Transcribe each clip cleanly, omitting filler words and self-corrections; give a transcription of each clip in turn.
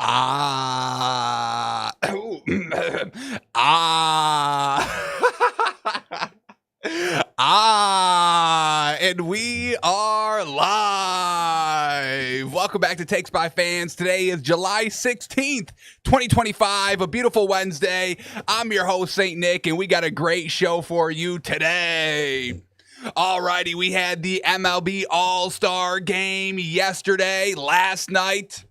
Ah. ah. And we are live. Welcome back to Takes by Fans. Today is July 16th, 2025, a beautiful Wednesday. I'm your host, St. Nick, and we got a great show for you today. Alrighty, we had the MLB All-Star Game last night.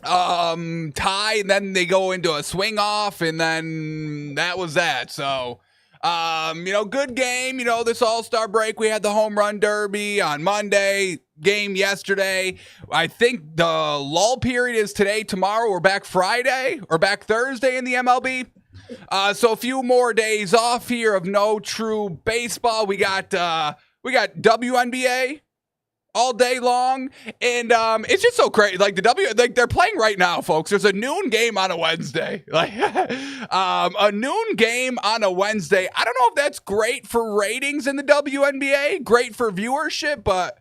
Tie, and then they go into a swing off, and then that was that. So, good game. This All-Star break, we had the home run derby on Monday, game yesterday. I think the lull period is today, tomorrow. We're back Friday or back Thursday in the MLB. So a few more days off here of no true baseball. We got WNBA all day long, and it's just so crazy. They're playing right now, folks. There's a noon game on a Wednesday. A noon game on a Wednesday. I don't know if that's great for ratings in the WNBA, great for viewership, but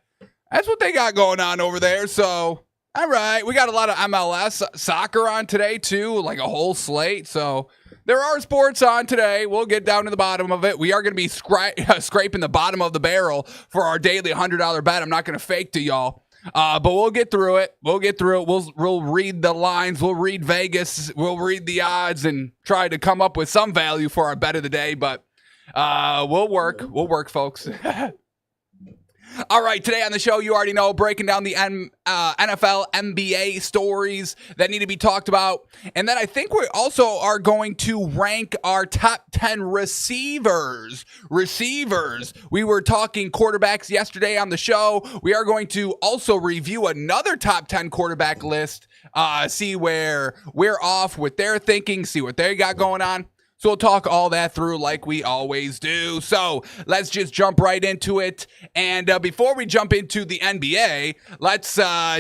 that's what they got going on over there. So, all right, we got a lot of MLS soccer on today too, like a whole slate. So there are sports on today. We'll get down to the bottom of it. We are going to be scraping the bottom of the barrel for our daily $100 bet. I'm not going to fake to y'all, but we'll get through it. We'll read the lines. We'll read Vegas. We'll read the odds and try to come up with some value for our bet of the day. But we'll work. We'll work, folks. All right, today on the show, you already know, breaking down the NFL, NBA stories that need to be talked about. And then I think we also are going to rank our top 10 receivers. We were talking quarterbacks yesterday on the show. We are going to also review another top 10 quarterback list, see where we're off with their thinking, see what they got going on. So we'll talk all that through like we always do. So let's just jump right into it. And before we jump into the NBA, let's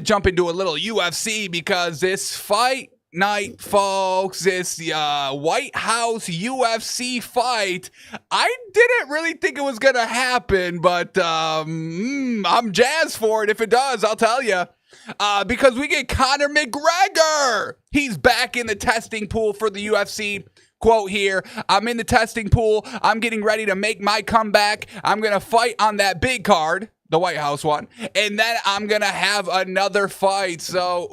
jump into a little UFC, because this fight night, folks, this White House UFC fight, I didn't really think it was going to happen, but I'm jazzed for it. If it does, I'll tell you. Because we get Conor McGregor. He's back in the testing pool for the UFC. Quote here, I'm in the testing pool. I'm getting ready to make my comeback. I'm going to fight on that big card, the White House one, and then I'm going to have another fight. So,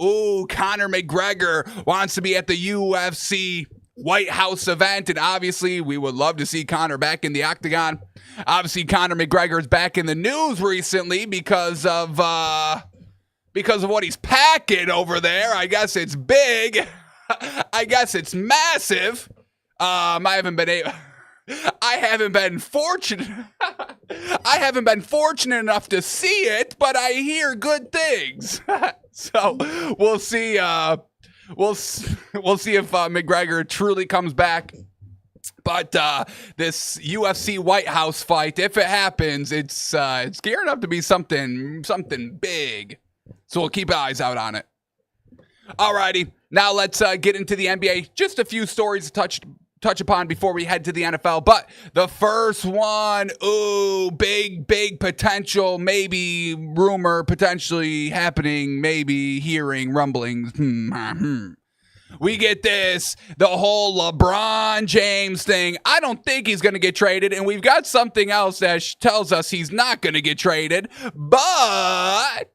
Conor McGregor wants to be at the UFC White House event, and obviously we would love to see Conor back in the octagon. Obviously, Conor McGregor is back in the news recently because of what he's packing over there. I guess it's big. I guess it's massive. I haven't been fortunate. I haven't been fortunate enough to see it, but I hear good things. So we'll see. We'll see if McGregor truly comes back. But this UFC White House fight, if it happens, it's gearing up to be something big. So we'll keep eyes out on it. Alrighty, now let's get into the NBA. Just a few stories to touch upon before we head to the NFL. But the first one, big potential, maybe rumor potentially happening, maybe hearing rumblings. We get the whole LeBron James thing. I don't think he's going to get traded, and we've got something else that tells us he's not going to get traded. But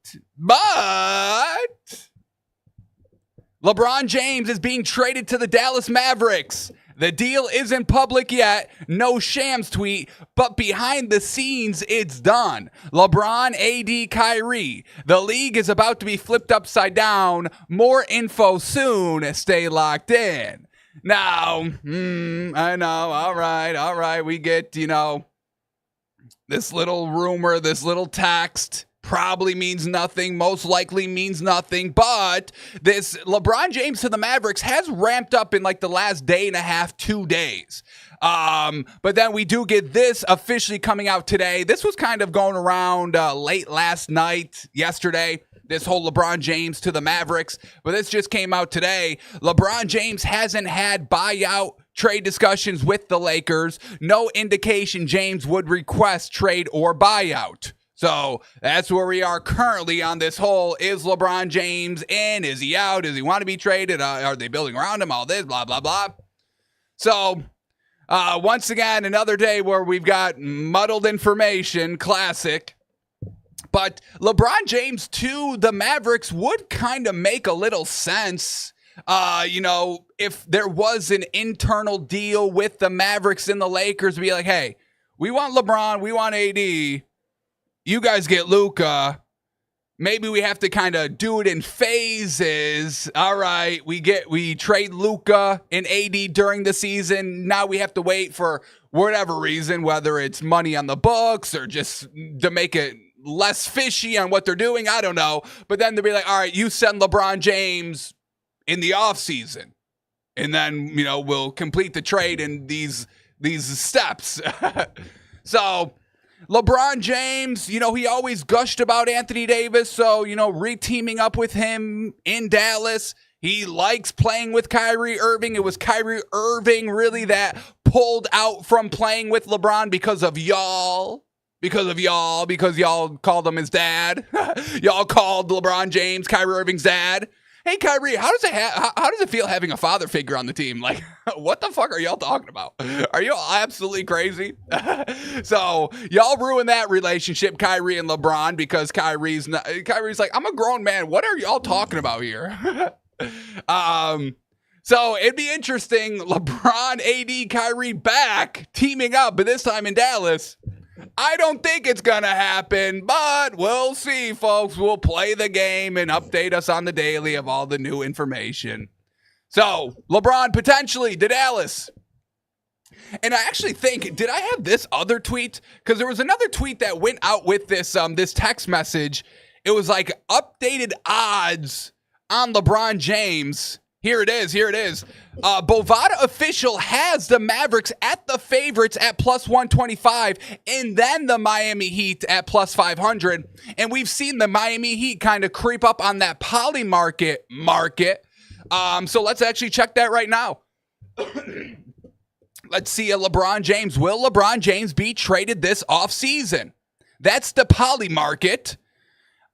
LeBron James is being traded to the Dallas Mavericks. The deal isn't public yet, no Shams tweet, but behind the scenes, it's done. LeBron, AD, Kyrie. The league is about to be flipped upside down. More info soon. Stay locked in. Now, I know, all right, we get, this little rumor, this little text. Probably means nothing, most likely means nothing, but this LeBron James to the Mavericks has ramped up in like the last day and a half, 2 days. But then we do get this officially coming out today. This was kind of going around late last night, yesterday, this whole LeBron James to the Mavericks, but this just came out today. LeBron James hasn't had buyout trade discussions with the Lakers. No indication James would request trade or buyout. So that's where we are currently on this whole, is LeBron James in? Is he out? Does he want to be traded? Are they building around him? All this, blah, blah, blah. So once again, another day where we've got muddled information, classic. But LeBron James to the Mavericks would kind of make a little sense. If there was an internal deal with the Mavericks and the Lakers, be like, hey, we want LeBron, we want AD. You guys get Luka. Maybe we have to kind of do it in phases. All right, we trade Luka and AD during the season. Now we have to wait for whatever reason, whether it's money on the books or just to make it less fishy on what they're doing. I don't know. But then they'll be like, all right, you send LeBron James in the offseason. And then, we'll complete the trade in these steps. So LeBron James, he always gushed about Anthony Davis. So, re-teaming up with him in Dallas. He likes playing with Kyrie Irving. It was Kyrie Irving really that pulled out from playing with LeBron because of y'all. Because y'all called him his dad. Y'all called LeBron James Kyrie Irving's dad. Hey, Kyrie, how does it feel having a father figure on the team? Like, what the fuck are y'all talking about? Are you absolutely crazy? So y'all ruined that relationship, Kyrie and LeBron, because Kyrie's like, I'm a grown man. What are y'all talking about here? So it'd be interesting. LeBron, AD, Kyrie back teaming up, but this time in Dallas. I don't think it's going to happen, but we'll see, folks. We'll play the game and update us on the daily of all the new information. So, LeBron potentially to Dallas. And I actually think, did I have this other tweet? Because there was another tweet that went out with this text message. It was like updated odds on LeBron James. Here it is. Bovada official has the Mavericks at the favorites at plus 125 and then the Miami Heat at plus 500. And we've seen the Miami Heat kind of creep up on that poly market. So let's actually check that right now. Let's see a LeBron James. Will LeBron James be traded this offseason? That's the poly market.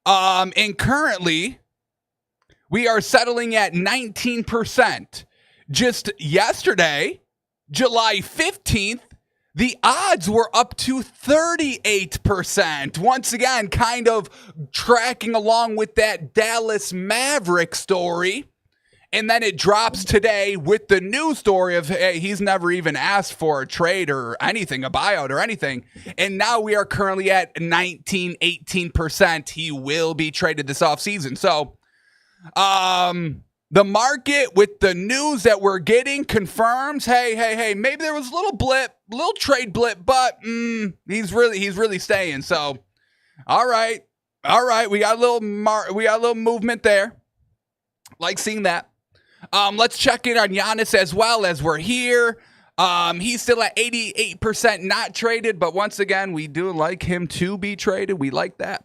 And currently we are settling at 19%. Just yesterday, July 15th, the odds were up to 38%. Once again, kind of tracking along with that Dallas Maverick story. And then it drops today with the new story of, hey, he's never even asked for a trade or anything, a buyout or anything. And now we are currently at 18%. He will be traded this offseason. So, the market with the news that we're getting confirms, hey, maybe there was a little trade blip, but he's really staying. So, all right, we got a little movement there. Like seeing that. Let's check in on Giannis as well as we're here. He's still at 88% not traded, but once again, we do like him to be traded. We like that.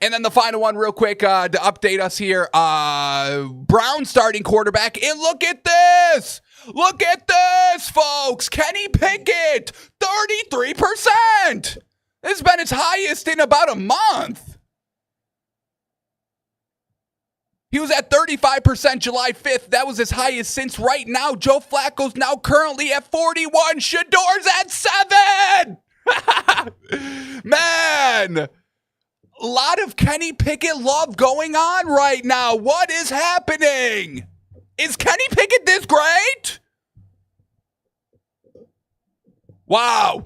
And then the final one real quick to update us here. Brown starting quarterback. And look at this. Look at this, folks. Kenny Pickett, 33%. This has been its highest in about a month. He was at 35% July 5th. That was his highest since right now. Joe Flacco's now currently at 41. Shador's at 7. Man. A lot of Kenny Pickett love going on right now. What is happening? Is Kenny Pickett this great? Wow.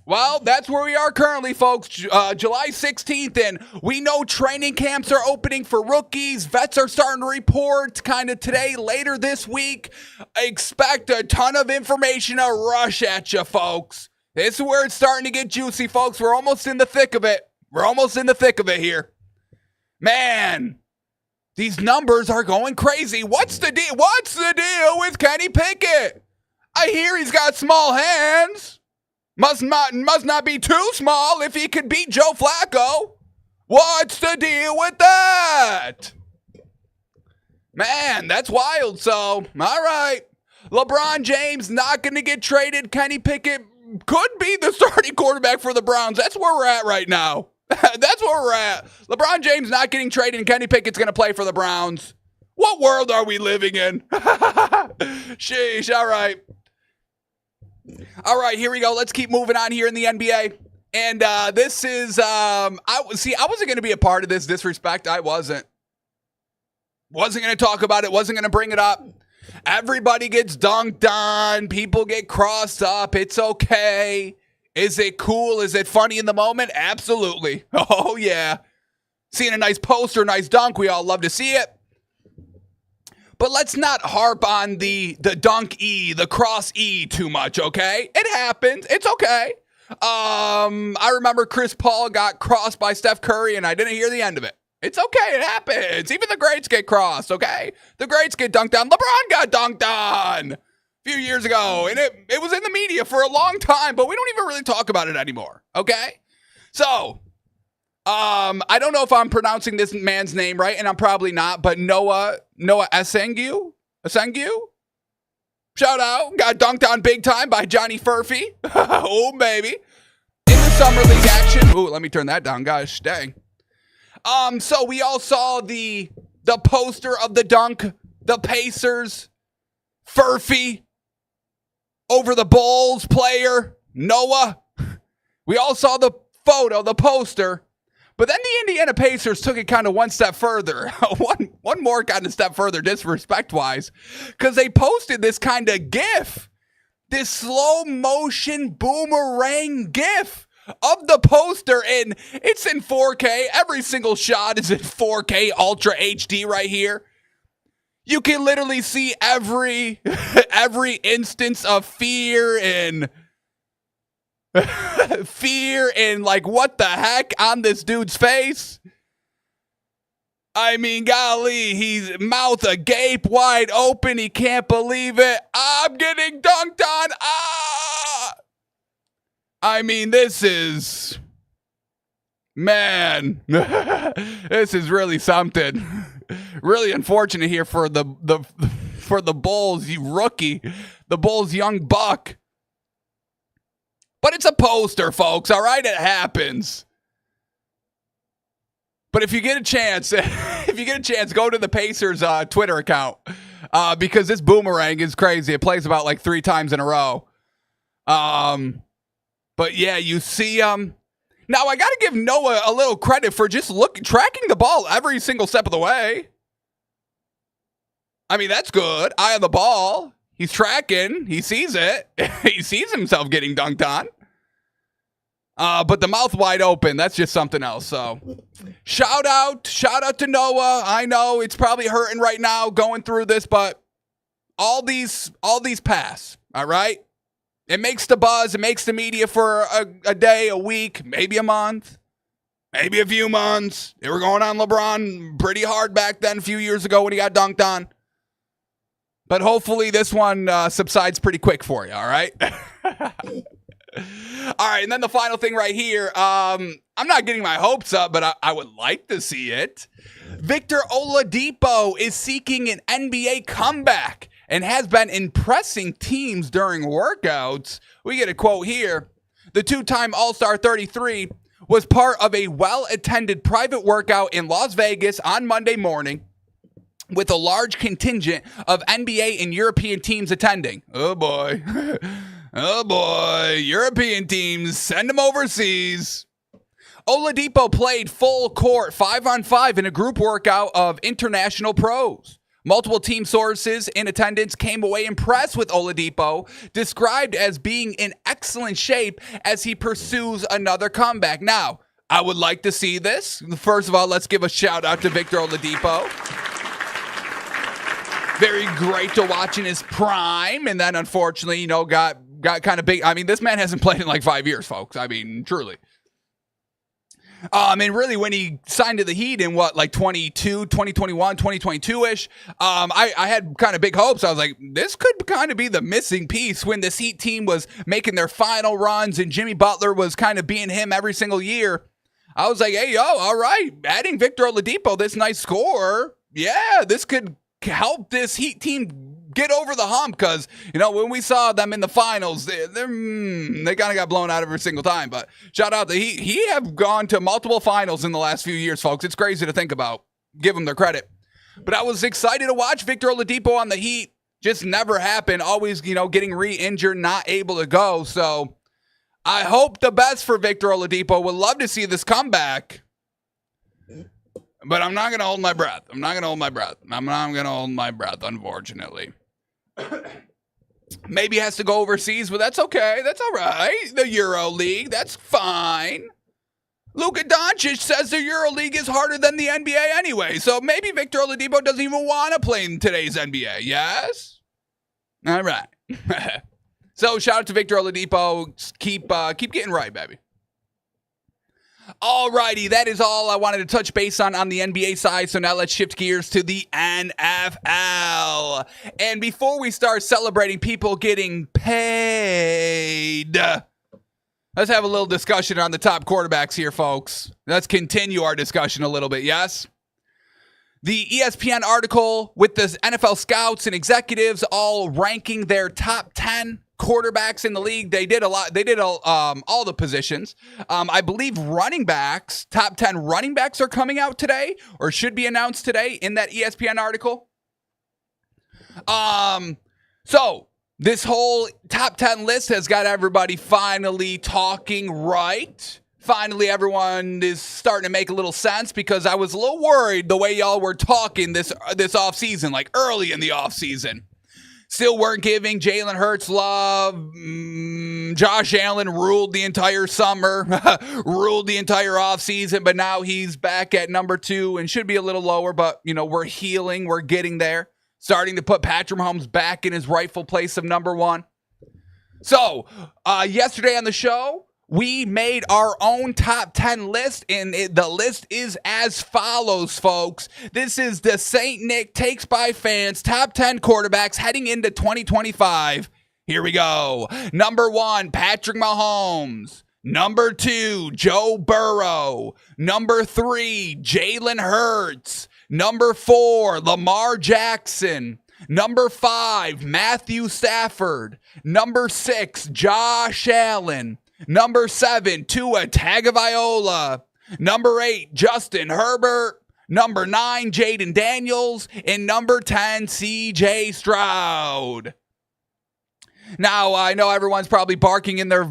Well, that's where we are currently, folks. July 16th, and we know training camps are opening for rookies. Vets are starting to report kind of today, later this week. Expect a ton of information to rush at you, folks. This is where it's starting to get juicy, folks. We're almost in the thick of it. Here. Man, these numbers are going crazy. What's the deal? What's the deal with Kenny Pickett? I hear he's got small hands. Must not be too small if he could beat Joe Flacco. What's the deal with that? Man, that's wild. So, all right. LeBron James not going to get traded. Kenny Pickett could be the starting quarterback for the Browns. That's where we're at right now. That's where we're at. LeBron James not getting traded and Kenny Pickett's going to play for the Browns. What world are we living in? Sheesh, all right. All right, here we go. Let's keep moving on here in the NBA. And this is, I wasn't going to be a part of this disrespect. I wasn't. Wasn't going to talk about it. Wasn't going to bring it up. Everybody gets dunked on. People get crossed up. It's okay. Is it cool? Is it funny in the moment? Absolutely. Oh, yeah. Seeing a nice poster, nice dunk, we all love to see it. But let's not harp on the dunk E, the cross E too much, okay? It happens. It's okay. I remember Chris Paul got crossed by Steph Curry, and I didn't hear the end of it. It's okay. It happens. Even the greats get crossed, okay? The greats get dunked on. LeBron got dunked on a few years ago, and it was in the media for a long time, but we don't even really talk about it anymore, okay? So, I don't know if I'm pronouncing this man's name right, and I'm probably not, but Noah Esengu? Shout out. Got dunked on big time by Johnny Furphy. Oh, baby. In the Summer League action. Ooh, let me turn that down, guys. Dang. So we all saw the poster of the dunk, the Pacers, Furphy, over the Bulls player, Noah. We all saw the photo, the poster, but then the Indiana Pacers took it kind of one step further, one more kind of step further, disrespect-wise, because they posted this kind of GIF, this slow motion boomerang GIF of the poster, and it's in 4K. Every single shot is in 4K Ultra HD right here. You can literally see every instance of fear and like what the heck on this dude's face. I mean, golly, he's mouth agape, wide open. He can't believe it. I'm getting dunked on. I mean, this is, man, this is really something. Really unfortunate here for the Bulls, you rookie, the Bulls young buck. But it's a poster, folks, all right? It happens. But if you get a chance, go to the Pacers Twitter account because this boomerang is crazy. It plays about like 3 times in a row. But yeah, you see, now I got to give Noah a little credit for just tracking the ball every single step of the way. I mean, that's good. Eye on the ball. He's tracking. He sees it. He sees himself getting dunked on. But the mouth wide open, that's just something else. So shout out to Noah. I know it's probably hurting right now going through this, but all these pass. All right. It makes the buzz. It makes the media for a day, a week, maybe a month, maybe a few months. They were going on LeBron pretty hard back then, a few years ago when he got dunked on. But hopefully this one subsides pretty quick for you, all right? All right, and then the final thing right here. I'm not getting my hopes up, but I would like to see it. Victor Oladipo is seeking an NBA comeback and has been impressing teams during workouts. We get a quote here. The 2-time All-Star 33 was part of a well-attended private workout in Las Vegas on Monday morning with a large contingent of NBA and European teams attending. Oh, boy. Oh, boy. European teams, send them overseas. Oladipo played full court 5-on-5 in a group workout of international pros. Multiple team sources in attendance came away impressed with Oladipo, described as being in excellent shape as he pursues another comeback. Now, I would like to see this. First of all, let's give a shout out to Victor Oladipo. Very great to watch in his prime, and then unfortunately, got kind of big. I mean, this man hasn't played in like 5 years, folks. I mean, truly. And really, when he signed to the Heat in 2021, 2022-ish, I had kind of big hopes. I was like, this could kind of be the missing piece when this Heat team was making their final runs and Jimmy Butler was kind of being him every single year. I was like, hey, all right, adding Victor Oladipo, this nice scorer, yeah, this could help this Heat team get over the hump because, when we saw them in the finals, they kind of got blown out every single time. But shout out to he have gone to multiple finals in the last few years, folks. It's crazy to think about. Give them their credit. But I was excited to watch Victor Oladipo on the Heat. Just never happened. Always, getting re-injured, not able to go. So I hope the best for Victor Oladipo. Would love to see this comeback. But I'm not going to hold my breath. I'm not going to hold my breath, unfortunately. Maybe has to go overseas, but that's okay. That's all right. The Euro League, that's fine. Luka Doncic says the Euro League is harder than the NBA anyway, so maybe Victor Oladipo doesn't even want to play in today's NBA, yes? All right. So shout out to Victor Oladipo. Keep getting right, baby. Alrighty, that is all I wanted to touch base on the NBA side. So now let's shift gears to the NFL. And before we start celebrating people getting paid, let's have a little discussion on the top quarterbacks here, folks. Let's continue our discussion a little bit, yes? The ESPN article with the NFL scouts and executives all ranking their top 10 quarterbacks in the league. They did a lot. They did all the positions. I believe running backs, top 10 running backs are coming out today or should be announced today in that ESPN article. So this whole top 10 list has got everybody finally talking right. Finally, everyone is starting to make a little sense because I was a little worried the way y'all were talking this offseason, like early in the offseason. Still weren't giving Jalen Hurts love. Josh Allen ruled the entire summer, ruled the entire offseason, but now he's back at number 2 and should be a little lower, but, we're healing. We're getting there. Starting to put Patrick Mahomes back in his rightful place of number 1. So, yesterday on the show, we made our own top 10 list, and the list is as follows, folks. This is the St. Nick Takes by Fans top 10 quarterbacks heading into 2025. Here we go. Number 1, Patrick Mahomes. Number 2, Joe Burrow. Number 3, Jalen Hurts. Number 4, Lamar Jackson. Number 5, Matthew Stafford. Number 6, Josh Allen. Number 7, Tua Tagovailoa. Number 8, Justin Herbert. Number 9, Jaden Daniels. And number 10, CJ Stroud. Now, I know everyone's probably barking in their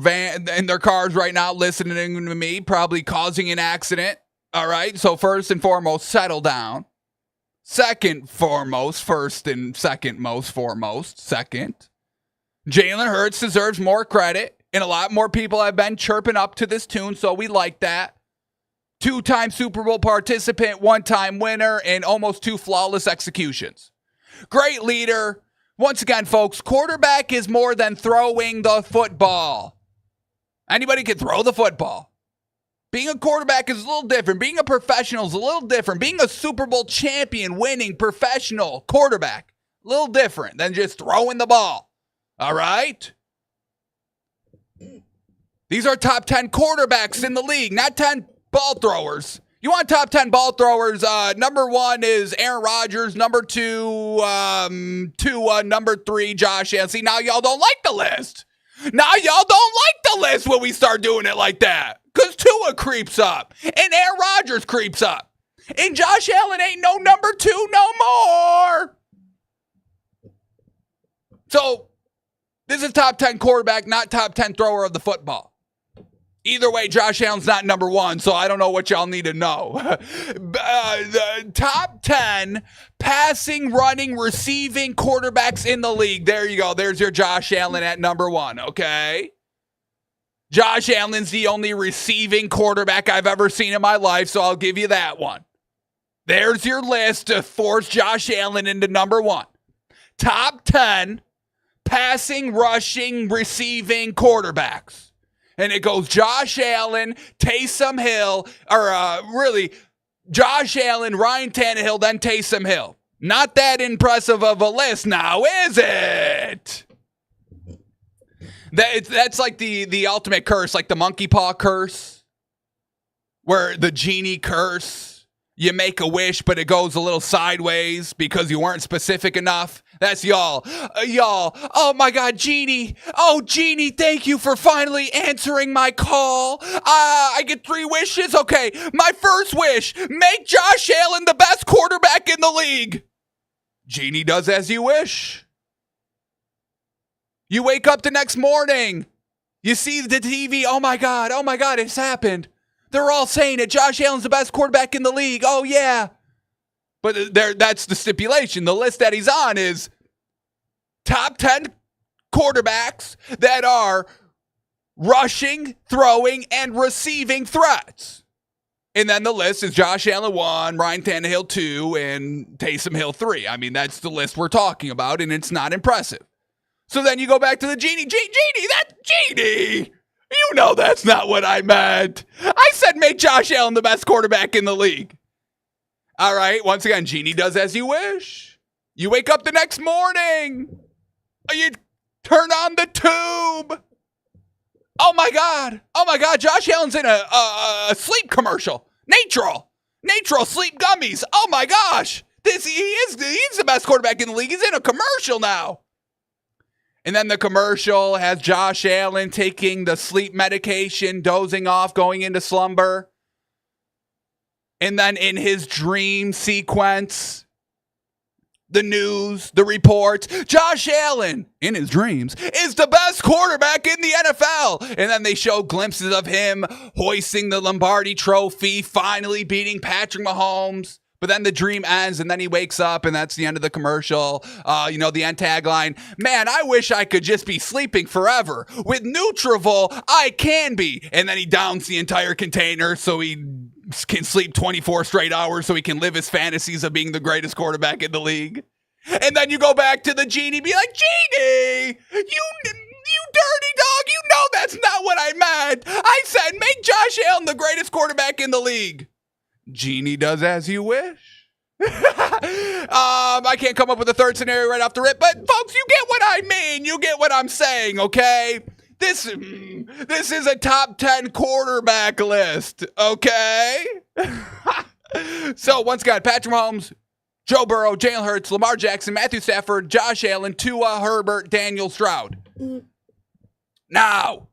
cars right now, listening to me, probably causing an accident. All right, so first and foremost, settle down. Second, Jalen Hurts deserves more credit. And a lot more people have been chirping up to this tune, so we like that. 2-time Super Bowl participant, 1-time winner, and almost 2 flawless executions. Great leader. Once again, folks, quarterback is more than throwing the football. Anybody can throw the football. Being a quarterback is a little different. Being a professional is a little different. Being a Super Bowl champion, winning professional quarterback, a little different than just throwing the ball. All right? These are top 10 quarterbacks in the league, not 10 ball throwers. You want top 10 ball throwers? Number 1 is Aaron Rodgers. Number 2, number 3, Josh Allen. See, now y'all don't like the list. Now y'all don't like the list when we start doing it like that. Because Tua creeps up. And Aaron Rodgers creeps up. And Josh Allen ain't no number 2 no more. So, this is top 10 quarterback, not top 10 thrower of the football. Either way, Josh Allen's not number 1, so I don't know what y'all need to know. The top 10 passing, running, receiving quarterbacks in the league. There you go. There's your Josh Allen at number 1, okay? Josh Allen's the only receiving quarterback I've ever seen in my life, so I'll give you that one. There's your list to force Josh Allen into number 1. Top 10 passing, rushing, receiving quarterbacks. And it goes Josh Allen, Taysom Hill, Josh Allen, Ryan Tannehill, then Taysom Hill. Not that impressive of a list now, is it? That's like the ultimate curse, like the monkey paw curse, where the genie curse. You make a wish, but it goes a little sideways because you weren't specific enough. That's y'all. Y'all. Oh, my God, Genie. Oh, Genie, thank you for finally answering my call. I get 3 wishes. Okay, my first wish, make Josh Allen the best quarterback in the league. Genie does as you wish. You wake up the next morning. You see the TV. Oh, my God, it's happened. They're all saying it. Josh Allen's the best quarterback in the league. Oh, yeah. But that's the stipulation. The list that he's on is top 10 quarterbacks that are rushing, throwing, and receiving threats. And then the list is Josh Allen 1, Ryan Tannehill 2, and Taysom Hill 3. I mean, that's the list we're talking about, and it's not impressive. So then you go back to the Genie. Genie! You know that's not what I meant. I said make Josh Allen the best quarterback in the league. All right, once again, Genie does as you wish. You wake up the next morning. You turn on the tube. Oh, my God, Josh Allen's in a sleep commercial. Natral sleep gummies. Oh, my gosh. He's the best quarterback in the league. He's in a commercial now. And then the commercial has Josh Allen taking the sleep medication, dozing off, going into slumber. And then in his dream sequence, the news, the reports, Josh Allen, in his dreams, is the best quarterback in the NFL. And then they show glimpses of him hoisting the Lombardi trophy, finally beating Patrick Mahomes. But then the dream ends, and then he wakes up, and that's the end of the commercial. The end tagline. Man, I wish I could just be sleeping forever. With Nutrafol, I can be. And then he downs the entire container so he can sleep 24 straight hours so he can live his fantasies of being the greatest quarterback in the league. And then you go back to the Genie, be like, Genie, you dirty dog, you know that's not what I meant. I said make Josh Allen the greatest quarterback in the league. Genie does as you wish. I can't come up with a third scenario right off the rip, but folks, you get what I mean. You get what I'm saying, okay? This is a top 10 quarterback list, okay? So once again, Patrick Mahomes, Joe Burrow, Jalen Hurts, Lamar Jackson, Matthew Stafford, Josh Allen, Tua, Herbert, Daniel Stroud. Now,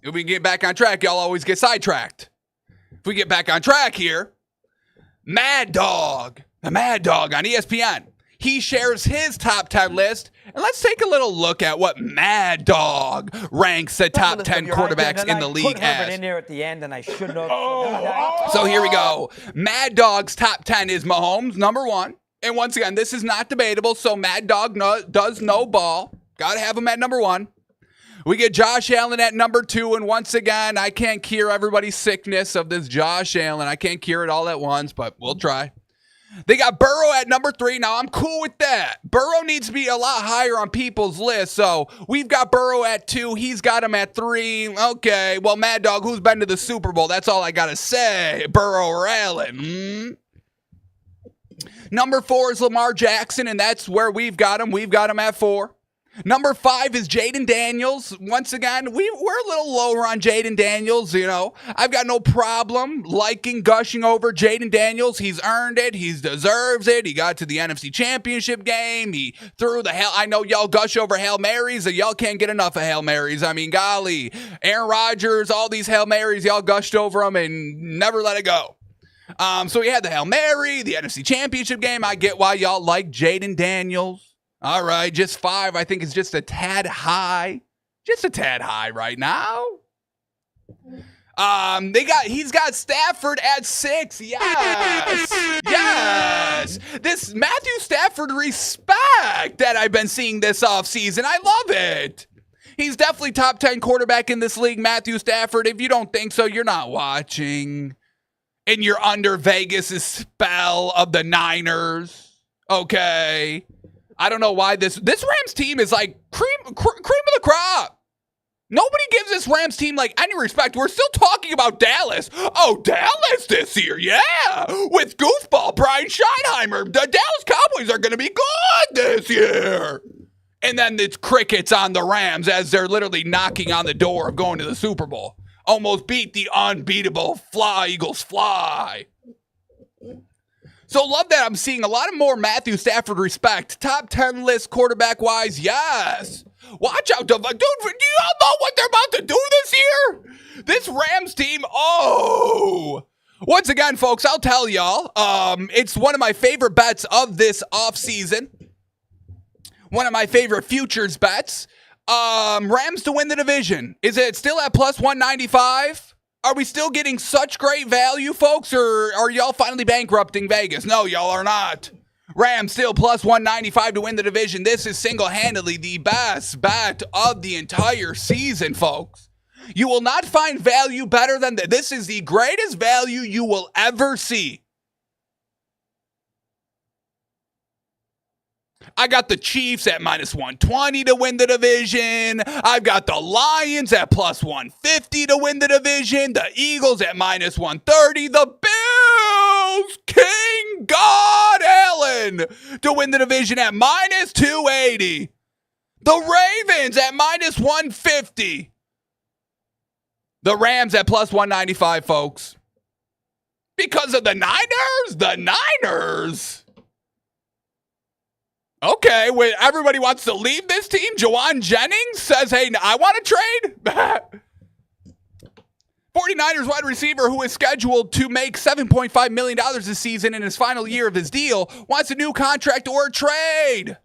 if we get back on track, y'all always get sidetracked. If we get back on track here, Mad Dog, the Mad Dog on ESPN, he shares his top 10 list. And let's take a little look at what Mad Dog ranks the top 10 quarterbacks in the league as. Put in there at the end, and I should know. So here we go. Mad Dog's top 10 is Mahomes, number 1. And once again, this is not debatable, so Mad Dog does no ball. Got to have him at number 1. We get Josh Allen at number 2, and once again, I can't cure everybody's sickness of this Josh Allen. I can't cure it all at once, but we'll try. They got Burrow at number 3. Now, I'm cool with that. Burrow needs to be a lot higher on people's list, so we've got Burrow at 2. He's got him at 3. Okay, well, Mad Dog, who's been to the Super Bowl? That's all I got to say. Burrow or Allen? Number 4 is Lamar Jackson, and that's where we've got him. We've got him at 4. Number 5 is Jaden Daniels. Once again, we're a little lower on Jaden Daniels, you know. I've got no problem gushing over Jaden Daniels. He's earned it. He deserves it. He got to the NFC Championship game. He threw the hell. I know y'all gush over Hail Marys, and y'all can't get enough of Hail Marys. I mean, golly, Aaron Rodgers, all these Hail Marys, y'all gushed over them and never let it go. So we had the Hail Mary, the NFC Championship game. I get why y'all like Jaden Daniels. All right, just 5, I think, is just a tad high. Just a tad high right now. He's got Stafford at 6. Yes. This Matthew Stafford respect that I've been seeing this offseason. I love it. He's definitely top 10 quarterback in this league, Matthew Stafford. If you don't think so, you're not watching. And you're under Vegas' spell of the Niners. Okay. I don't know why this Rams team is like cream of the crop. Nobody gives this Rams team like any respect. We're still talking about Dallas. Oh, Dallas this year, yeah. With goofball Brian Schottenheimer, the Dallas Cowboys are going to be good this year. And then it's crickets on the Rams as they're literally knocking on the door of going to the Super Bowl. Almost beat the unbeatable Eagles fly. So love that I'm seeing a lot of more Matthew Stafford respect. Top 10 list quarterback-wise, yes. Watch out, dude, do y'all know what they're about to do this year? This Rams team, Once again, folks, I'll tell y'all, it's one of my favorite bets of this offseason. One of my favorite futures bets. Rams to win the division. Is it still at plus 195? Are we still getting such great value, folks, or are y'all finally bankrupting Vegas? No, y'all are not. Rams still plus 195 to win the division. This is single-handedly the best bet of the entire season, folks. You will not find value better than that. This is the greatest value you will ever see. I got the Chiefs at minus 120 to win the division. I've got the Lions at plus 150 to win the division. The Eagles at minus 130. The Bills, King God Allen, to win the division at minus 280. The Ravens at minus 150. The Rams at plus 195, folks. Because of the Niners? The Niners? Okay, when everybody wants to leave this team, Jauan Jennings says, hey, I want to trade. 49ers wide receiver who is scheduled to make $7.5 million this season in his final year of his deal wants a new contract or a trade.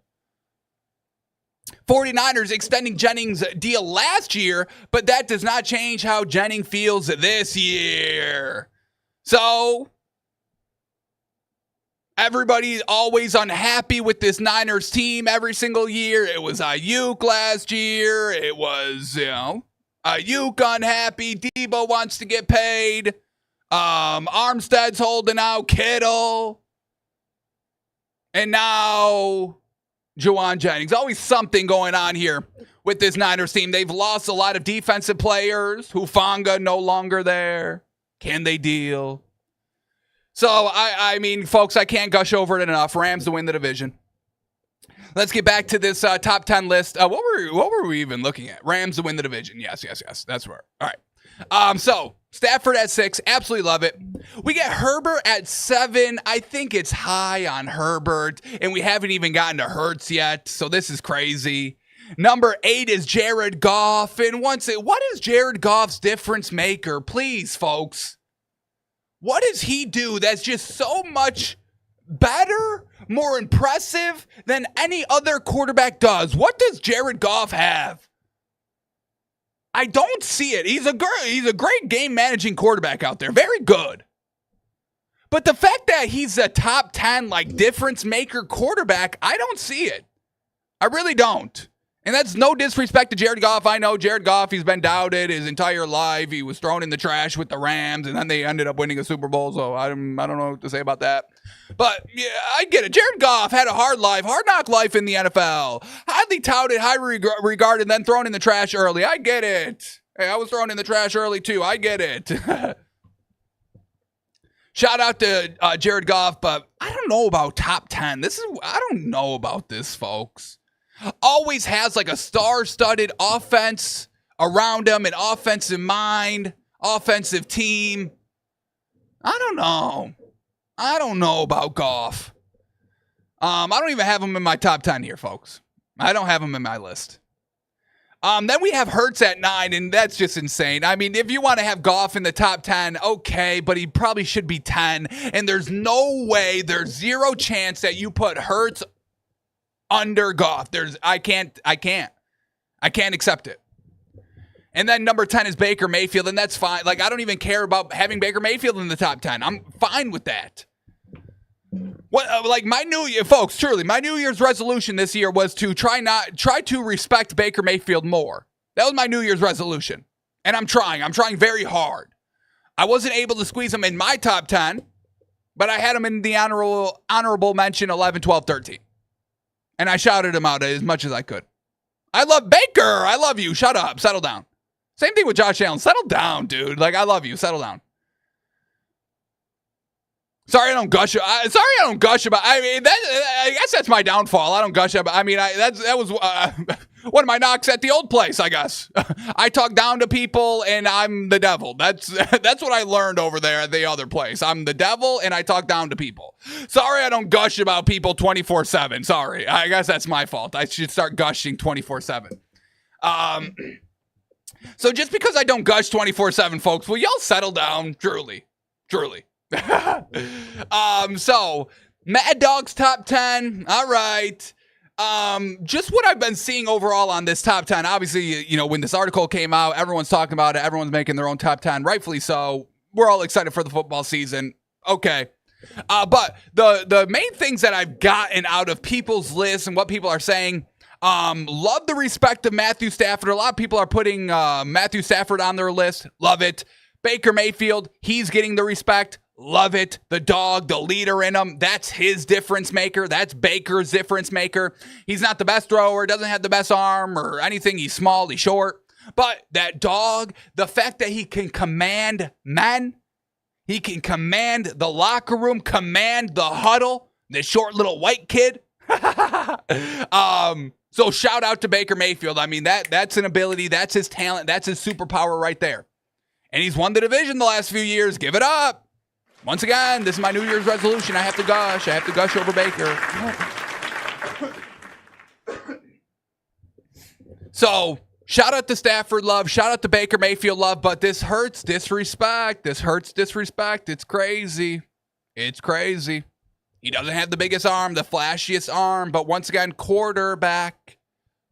49ers extending Jennings' deal last year, but that does not change how Jennings feels this year. So everybody's always unhappy with this Niners team every single year. It was Ayuk last year. It was, Ayuk unhappy. Debo wants to get paid. Armstead's holding out. Kittle. And now Jauan Jennings. Always something going on here with this Niners team. They've lost a lot of defensive players. Hufanga no longer there. Can they deal? So, I mean, folks, I can't gush over it enough. Rams to win the division. Let's get back to this top 10 list. What were we even looking at? Rams to win the division. Yes. That's right. All right. So, Stafford at 6. Absolutely love it. We get Herbert at 7. I think it's high on Herbert, and we haven't even gotten to Hurts yet, so this is crazy. Number 8 is Jared Goff, and what is Jared Goff's difference maker? Please, folks. What does he do that's just so much better, more impressive than any other quarterback does? What does Jared Goff have? I don't see it. He's a great game managing quarterback out there. Very good. But the fact that he's a top 10 difference maker quarterback, I don't see it. I really don't. And that's no disrespect to Jared Goff. I know Jared Goff, he's been doubted his entire life. He was thrown in the trash with the Rams, and then they ended up winning a Super Bowl, so I don't know what to say about that. But, yeah, I get it. Jared Goff had a hard knock life in the NFL. Highly touted, highly regarded, then thrown in the trash early. I get it. Hey, I was thrown in the trash early, too. I get it. Shout out to Jared Goff, but I don't know about top 10. I don't know about this, folks. Always has a star-studded offense around him, an offensive mind, offensive team. I don't know about Goff. I don't even have him in my top 10 here, folks. I don't have him in my list. Then we have Hurts at 9, and that's just insane. I mean, if you want to have Goff in the top 10, okay, but he probably should be 10. And there's there's zero chance that you put Hurts under Goff. I can't accept it. And then number 10 is Baker Mayfield, and that's fine. I don't even care about having Baker Mayfield in the top 10. I'm fine with that. My New Year's resolution this year was to try to respect Baker Mayfield more. That was my New Year's resolution. And I'm trying very hard. I wasn't able to squeeze him in my top 10, but I had him in the honorable mention 11, 12, 13. And I shouted him out as much as I could. I love Baker. I love you. Shut up. Settle down. Same thing with Josh Allen. Settle down, dude. I love you. Settle down. Sorry, I don't gush about. I mean, I guess that's my downfall. I don't gush about. I mean, that was One of my knocks at the old place, I guess. I talk down to people and I'm the devil. That's what I learned over there at the other place. I'm the devil and I talk down to people. Sorry I don't gush about people 24/7. Sorry. I guess that's my fault. I should start gushing 24/7. So just because I don't gush 24/7, folks, will y'all settle down? Truly. So Mad Dog's top 10. All right. Just what I've been seeing overall on this top 10. Obviously, you know, when this article came out, everyone's talking about it. Everyone's making their own top 10, rightfully so. We're all excited for the football season. Okay. But the main things that I've gotten out of people's lists and what people are saying, love the respect of Matthew Stafford. A lot of people are putting Matthew Stafford on their list. Love it. Baker Mayfield, he's getting the respect. Love it. The dog, the leader in him, that's his difference maker. That's Baker's difference maker. He's not the best thrower, doesn't have the best arm or anything. He's small, he's short. But that dog, the fact that he can command men, he can command the locker room, command the huddle, the short little white kid. So shout out to Baker Mayfield. I mean, that's an ability. That's his talent. That's his superpower right there. And he's won the division the last few years. Give it up. Once again, this is my New Year's resolution. I have to gush. I have to gush over Baker. So, shout out to Stafford love. Shout out to Baker Mayfield love. But this hurts disrespect. This hurts disrespect. It's crazy. It's crazy. He doesn't have the biggest arm, the flashiest arm. But once again, quarterback.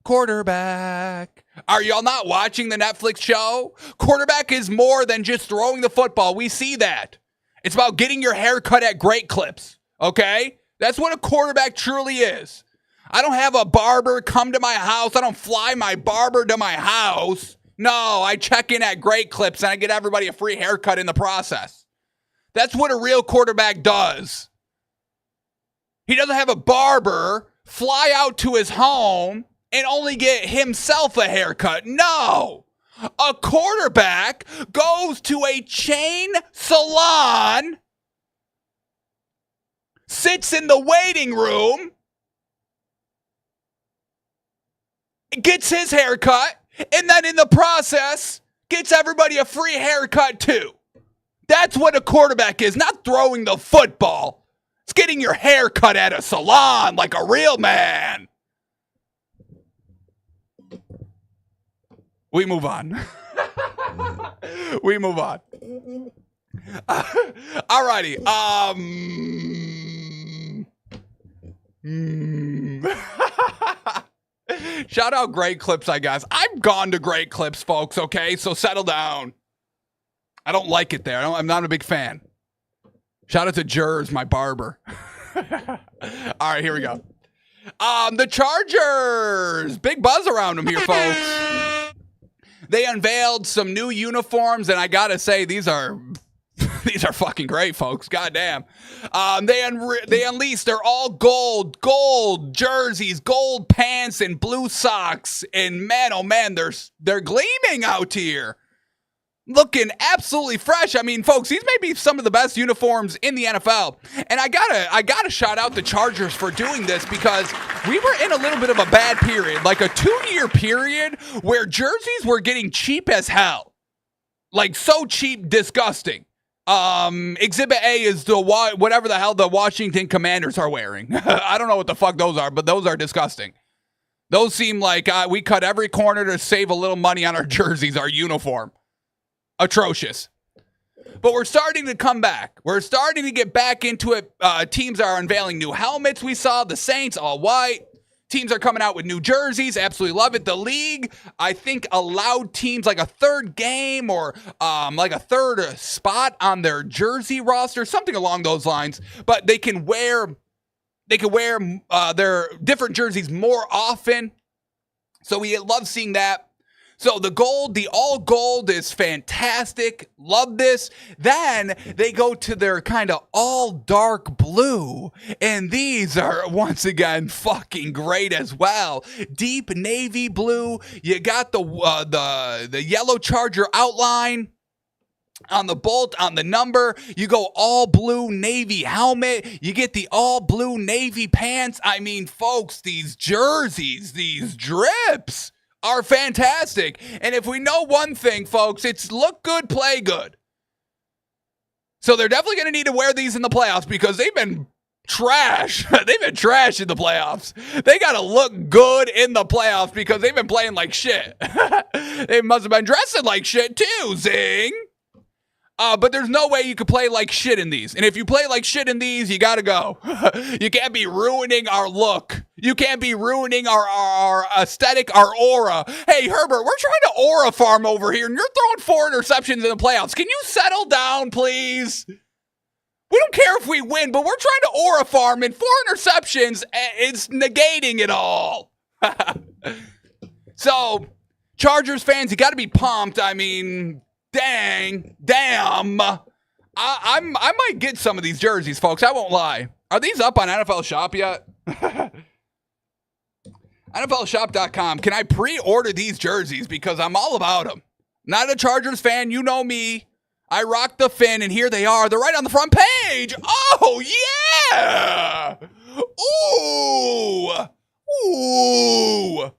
Are y'all not watching the Netflix show? Quarterback is more than just throwing the football. We see that. It's about getting your hair cut at Great Clips, okay? That's what a quarterback truly is. I don't have a barber come to my house. I don't fly my barber to my house. No, I check in at Great Clips and I get everybody a free haircut in the process. That's what a real quarterback does. He doesn't have a barber fly out to his home and only get himself a haircut. No. A quarterback goes to a chain salon, sits in the waiting room, gets his haircut, and then in the process, gets everybody a free haircut too. That's what a quarterback is, not throwing the football. It's getting your hair cut at a salon like a real man. We move on. We move on. Alrighty. Shout out Great Clips, I guess. I've gone to Great Clips, folks, okay? So settle down. I don't like it there. I'm not a big fan. Shout out to Jers, my barber. All right, here we go. The Chargers. Big buzz around them here, folks. They unveiled some new uniforms, and I gotta say, these are fucking great, folks. Goddamn. They unleashed. They're all gold jerseys, gold pants, and blue socks. And man, oh man, they're gleaming out here. Looking absolutely fresh. I mean, folks, these may be some of the best uniforms in the NFL. And I gotta shout out the Chargers for doing this because we were in a little bit of a bad period, like a 2-year period where jerseys were getting cheap as hell. Like so cheap, disgusting. Exhibit A is whatever the hell the Washington Commanders are wearing. I don't know what the fuck those are, but those are disgusting. Those seem like we cut every corner to save a little money on our jerseys, our uniform. Atrocious. But we're starting to come back. We're starting to get back into it. Teams are unveiling new helmets. We saw the Saints all white. Teams are coming out with new jerseys. Absolutely love it. The league, I think, allowed teams like a third game or like a third spot on their jersey roster, something along those lines. But they can wear their different jerseys more often. So we love seeing that. So the all gold is fantastic. Love this. Then they go to their kind of all dark blue. And these are, once again, fucking great as well. Deep navy blue. You got the yellow Charger outline. on the bolt, on the number. You go all blue Navy helmet. You get the all blue Navy pants. I mean, folks, these jerseys, these drips are fantastic. And if we know one thing, folks, it's look good, play good. So they're definitely going to need to wear these in the playoffs because they've been trash. They've been trash in the playoffs. They got to look good in the playoffs because they've been playing like shit. They must have been dressing like shit too, Zing. But there's no way you could play like shit in these. And if you play like shit in these, you got to go. You can't be ruining our look. You can't be ruining our aesthetic, our aura. Hey, Herbert, we're trying to aura farm over here, and you're throwing 4 interceptions in the playoffs. Can you settle down, please? We don't care if we win, but we're trying to aura farm, and 4 interceptions, it's negating it all. So, Chargers fans, you got to be pumped. I mean, damn. I might get some of these jerseys, folks. I won't lie. Are these up on NFL Shop yet? NFLshop.com. Can I pre-order these jerseys? Because I'm all about them. Not a Chargers fan. You know me. I rock the fin, and here they are. They're right on the front page. Oh, yeah. Ooh.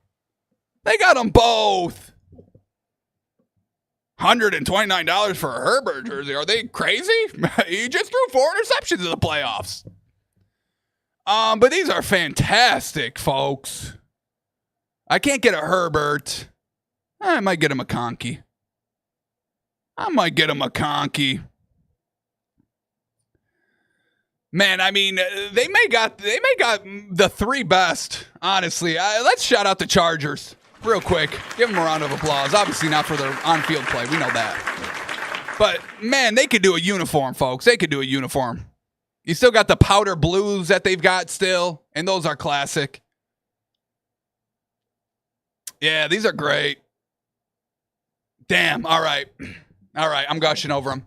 They got them both. $129 for a Herbert jersey. Are they crazy? He just threw 4 interceptions in the playoffs. But these are fantastic, folks. I can't get a Herbert. I might get him a Conky. Man, I mean, they may got the 3 best, honestly. Let's shout out the Chargers real quick. Give them a round of applause. Obviously not for their on-field play. We know that. But, man, they could do a uniform, folks. They could do a uniform. You still got the powder blues that they've got still, and those are classic. Yeah, these are great. Damn, all right. I'm gushing over them.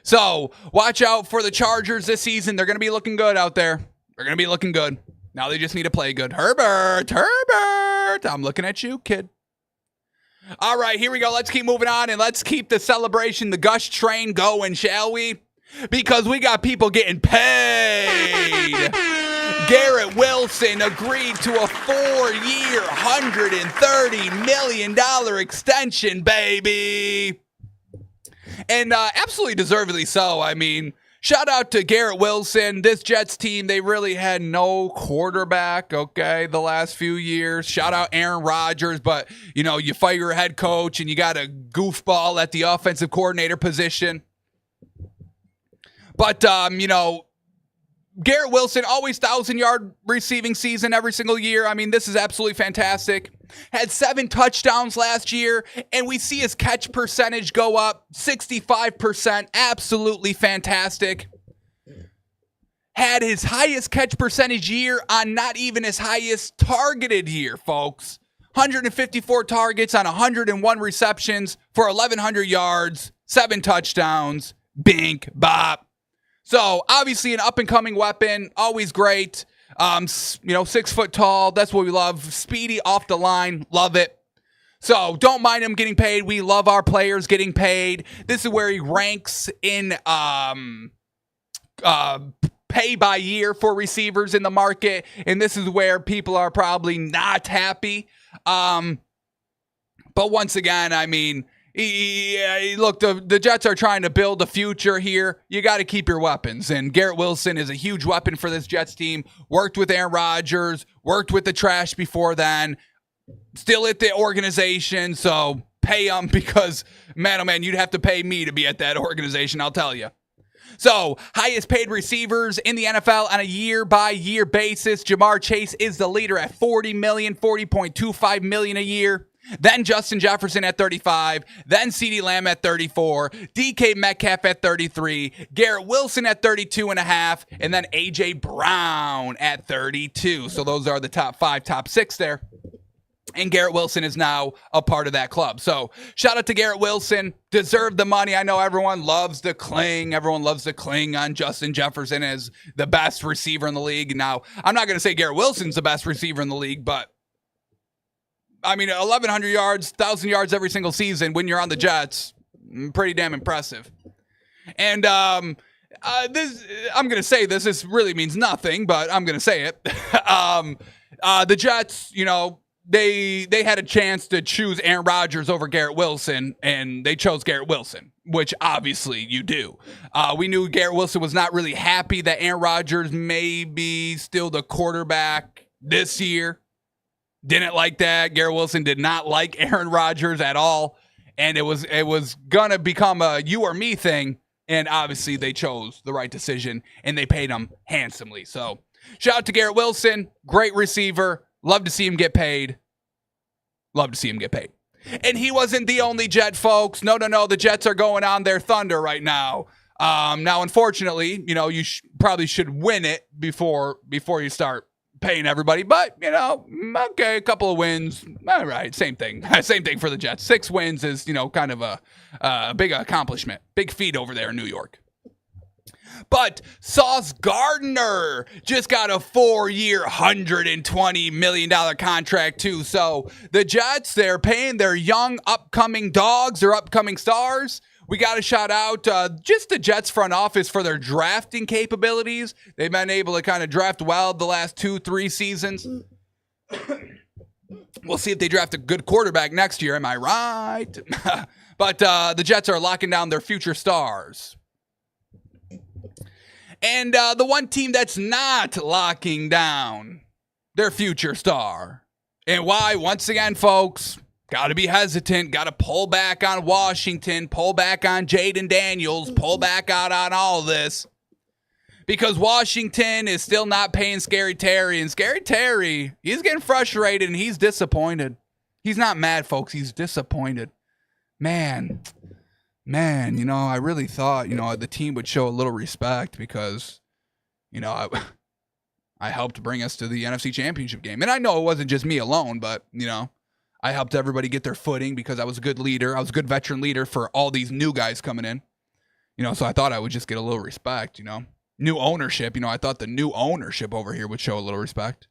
So, watch out for the Chargers this season. They're going to be looking good out there. They're going to be looking good. Now they just need to play good. Herbert, I'm looking at you, kid. All right, here we go. Let's keep moving on, and let's keep the celebration, the gush train going, shall we? Because we got people getting paid. Garrett Wilson agreed to a 4-year, $130 million extension, baby. And absolutely deservedly so. I mean, shout out to Garrett Wilson. This Jets team, they really had no quarterback, okay, the last few years. Shout out Aaron Rodgers, but, you know, you fire your head coach and you got a goofball at the offensive coordinator position. But, you know, Garrett Wilson, always 1,000-yard receiving season every single year. I mean, this is absolutely fantastic. Had 7 touchdowns last year, and we see his catch percentage go up 65%. Absolutely fantastic. Had his highest catch percentage year on not even his highest targeted year, folks. 154 targets on 101 receptions for 1,100 yards, 7 touchdowns. Bink, bop. So, obviously, an up-and-coming weapon, always great. 6 foot tall, that's what we love. Speedy off the line, love it. So, don't mind him getting paid. We love our players getting paid. This is where he ranks in pay by year for receivers in the market, and this is where people are probably not happy. But once again, I mean, look, the Jets are trying to build a future here. You got to keep your weapons. And Garrett Wilson is a huge weapon for this Jets team. Worked with Aaron Rodgers, worked with the trash before then. Still at the organization, so pay him because, man, oh man, you'd have to pay me to be at that organization, I'll tell you. So, highest paid receivers in the NFL on a year-by-year basis. Jamar Chase is the leader at $40 million, $40.25 million a year. Then Justin Jefferson at 35, then CeeDee Lamb at 34, DK Metcalf at 33, Garrett Wilson at 32.5, and then A.J. Brown at 32. So those are the top 5, top 6 there. And Garrett Wilson is now a part of that club. So shout out to Garrett Wilson. Deserved the money. I know everyone loves to cling. Everyone loves to cling on Justin Jefferson as the best receiver in the league. Now, I'm not going to say Garrett Wilson's the best receiver in the league, but I mean, 1,100 yards, 1,000 yards every single season when you're on the Jets, pretty damn impressive. And this, I'm going to say this. This really means nothing, but I'm going to say it. The Jets, they had a chance to choose Aaron Rodgers over Garrett Wilson, and they chose Garrett Wilson, which obviously you do. We knew Garrett Wilson was not really happy that Aaron Rodgers may be still the quarterback this year. Didn't like that. Garrett Wilson did not like Aaron Rodgers at all, and it was going to become a you or me thing, and obviously they chose the right decision, and they paid him handsomely. So shout out to Garrett Wilson, great receiver. Love to see him get paid. Love to see him get paid. And he wasn't the only Jet, folks. No. The Jets are going on their thunder right now. Now, unfortunately, you probably should win it before you start paying everybody. But, okay, a couple of wins. All right, same thing. Same thing for the Jets. 6 wins is, kind of a big accomplishment. Big feat over there in New York. But Sauce Gardner just got a 4-year, $120 million contract, too. So the Jets, they're paying their young, upcoming dogs, their upcoming stars. We got to shout out just the Jets front office for their drafting capabilities. They've been able to kind of draft well the last 2-3 seasons. We'll see if they draft a good quarterback next year. Am I right? But the Jets are locking down their future stars. And the one team that's not locking down their future star. And why? Once again, folks, got to be hesitant. Got to pull back on Washington. Pull back on Jaden Daniels. Pull back out on all this. Because Washington is still not paying Scary Terry. And Scary Terry, he's getting frustrated and he's disappointed. He's not mad, folks. He's disappointed. Man, I really thought, the team would show a little respect because, I helped bring us to the NFC Championship game. And I know it wasn't just me alone, but, I helped everybody get their footing because I was a good leader. I was a good veteran leader for all these new guys coming in. So I thought I would just get a little respect, New ownership, I thought the new ownership over here would show a little respect.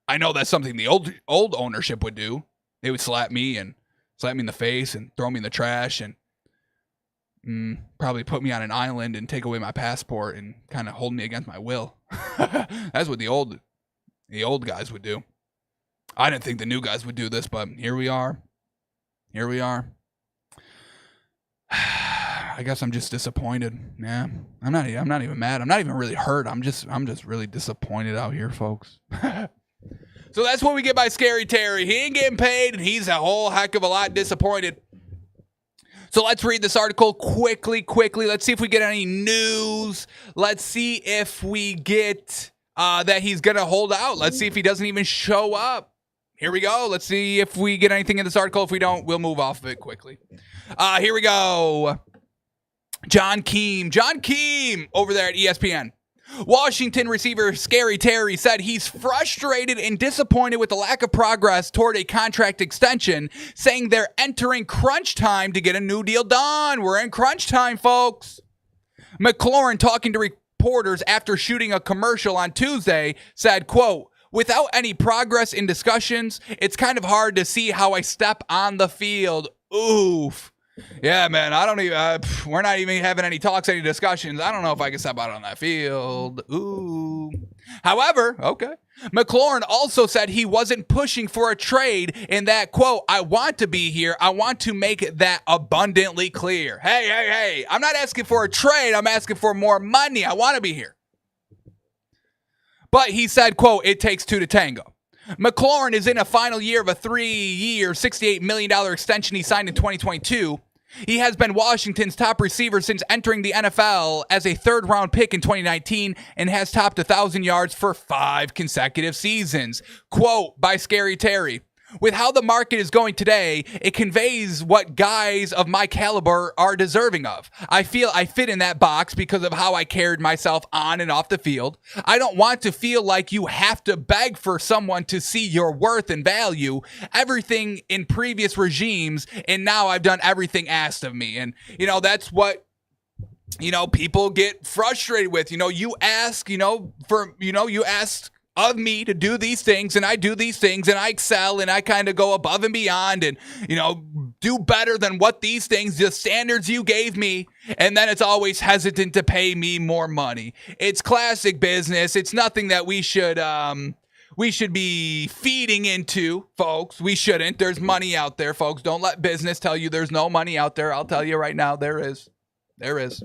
I know that's something the old ownership would do. They would slap me in the face and throw me in the trash and probably put me on an island and take away my passport and kind of hold me against my will. That's what the old guys would do. I didn't think the new guys would do this, but here we are. I guess I'm just disappointed. Yeah, I'm not even mad. I'm not even really hurt. I'm just really disappointed out here, folks. So that's what we get by Scary Terry. He ain't getting paid, and he's a whole heck of a lot disappointed. So let's read this article quickly. Let's see if we get any news. Let's see if we get that he's going to hold out. Let's see if he doesn't even show up. Here we go. Let's see if we get anything in this article. If we don't, we'll move off of it quickly. Here we go. John Keem over there at ESPN. Washington receiver Scary Terry said he's frustrated and disappointed with the lack of progress toward a contract extension, saying they're entering crunch time to get a new deal done. We're in crunch time, folks. McLaurin, talking to reporters after shooting a commercial on Tuesday, said, quote, "Without any progress in discussions, it's kind of hard to see how I step on the field. Oof. Yeah, man, I don't even, we're not even having any talks, any discussions. I don't know if I can step out on that field. Ooh. However, okay. McLaurin also said he wasn't pushing for a trade and that, quote, "I want to be here. I want to make that abundantly clear." Hey. I'm not asking for a trade. I'm asking for more money. I want to be here. But he said, quote, "It takes two to tango." McLaurin is in a final year of a 3-year, $68 million extension he signed in 2022. He has been Washington's top receiver since entering the NFL as a third-round pick in 2019 and has topped 1,000 yards for 5 consecutive seasons. Quote by Scary Terry, "With how the market is going today, it conveys what guys of my caliber are deserving of. I feel I fit in that box because of how I carried myself on and off the field. I don't want to feel like you have to beg for someone to see your worth and value. Everything in previous regimes, and now I've done everything asked of me." And, that's what people get frustrated with. You ask, you ask of me to do these things, and I do these things, and I excel, and I kind of go above and beyond, and, do better than what these things, the standards you gave me, and then it's always hesitant to pay me more money. It's classic business. It's nothing that we should be feeding into, folks. We shouldn't. There's money out there, folks. Don't let business tell you there's no money out there. I'll tell you right now, there is. There is.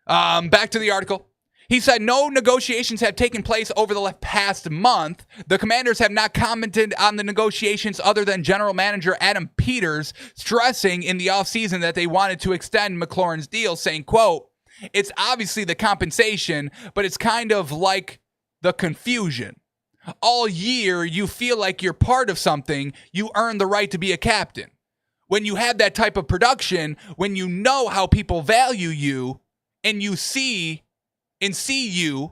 Back to the article. He said no negotiations have taken place over the past month. The Commanders have not commented on the negotiations other than general manager Adam Peters stressing in the offseason that they wanted to extend McLaurin's deal, saying, quote, "It's obviously the compensation, but it's kind of like the confusion. All year, you feel like you're part of something. You earn the right to be a captain. When you have that type of production, when you know how people value you, and you see you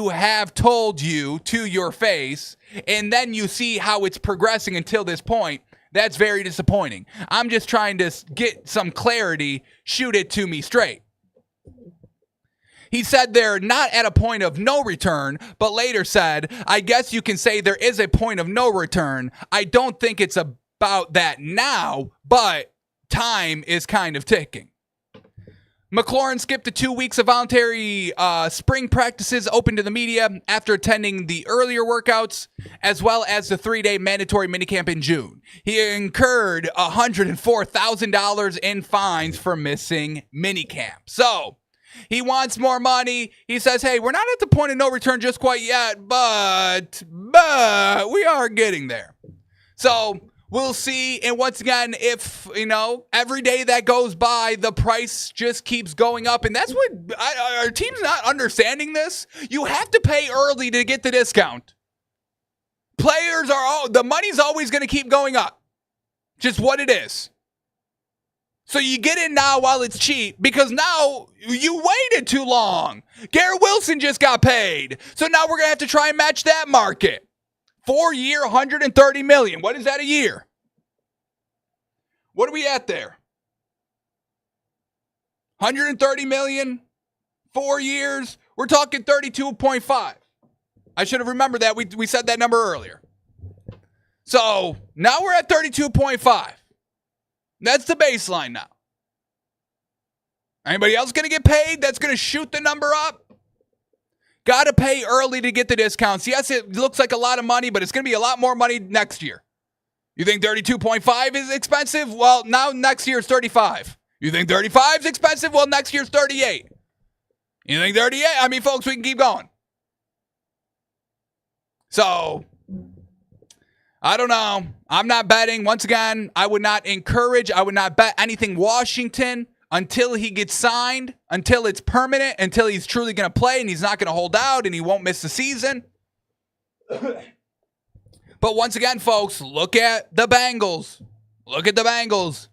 have told you to your face, and then you see how it's progressing until this point, that's very disappointing. I'm just trying to get some clarity. Shoot it to me straight." He said they're not at a point of no return, but later said, "I guess you can say there is a point of no return. I don't think it's about that now, but time is kind of ticking." McLaurin skipped the 2 weeks of voluntary spring practices open to the media after attending the earlier workouts, as well as the 3-day mandatory minicamp in June. He incurred $104,000 in fines for missing minicamp. So he wants more money. He says, hey, we're not at the point of no return just quite yet, but we are getting there. So we'll see. And once again, if, every day that goes by, the price just keeps going up. And that's what our team's not understanding this. You have to pay early to get the discount. Players the money's always going to keep going up. Just what it is. So you get in now while it's cheap, because now you waited too long. Garrett Wilson just got paid. So now we're going to have to try and match that market. 4-year, $130 million. What is that a year? What are we at there? $130 million, 4 years. We're talking 32.5. I should have remembered that. We said that number earlier. So now we're at 32.5. That's the baseline now. Anybody else going to get paid that's going to shoot the number up? Got to pay early to get the discounts. Yes, it looks like a lot of money, but it's going to be a lot more money next year. You think 32.5 is expensive? Well, now next year is 35. You think 35 is expensive? Well, next year's 38. You think 38? I mean, folks, we can keep going. So I don't know. I'm not betting. Once again, I would not bet anything Washington until he gets signed, until it's permanent, until he's truly going to play and he's not going to hold out and he won't miss the season. But once again, folks, look at the Bengals. Look at the Bengals.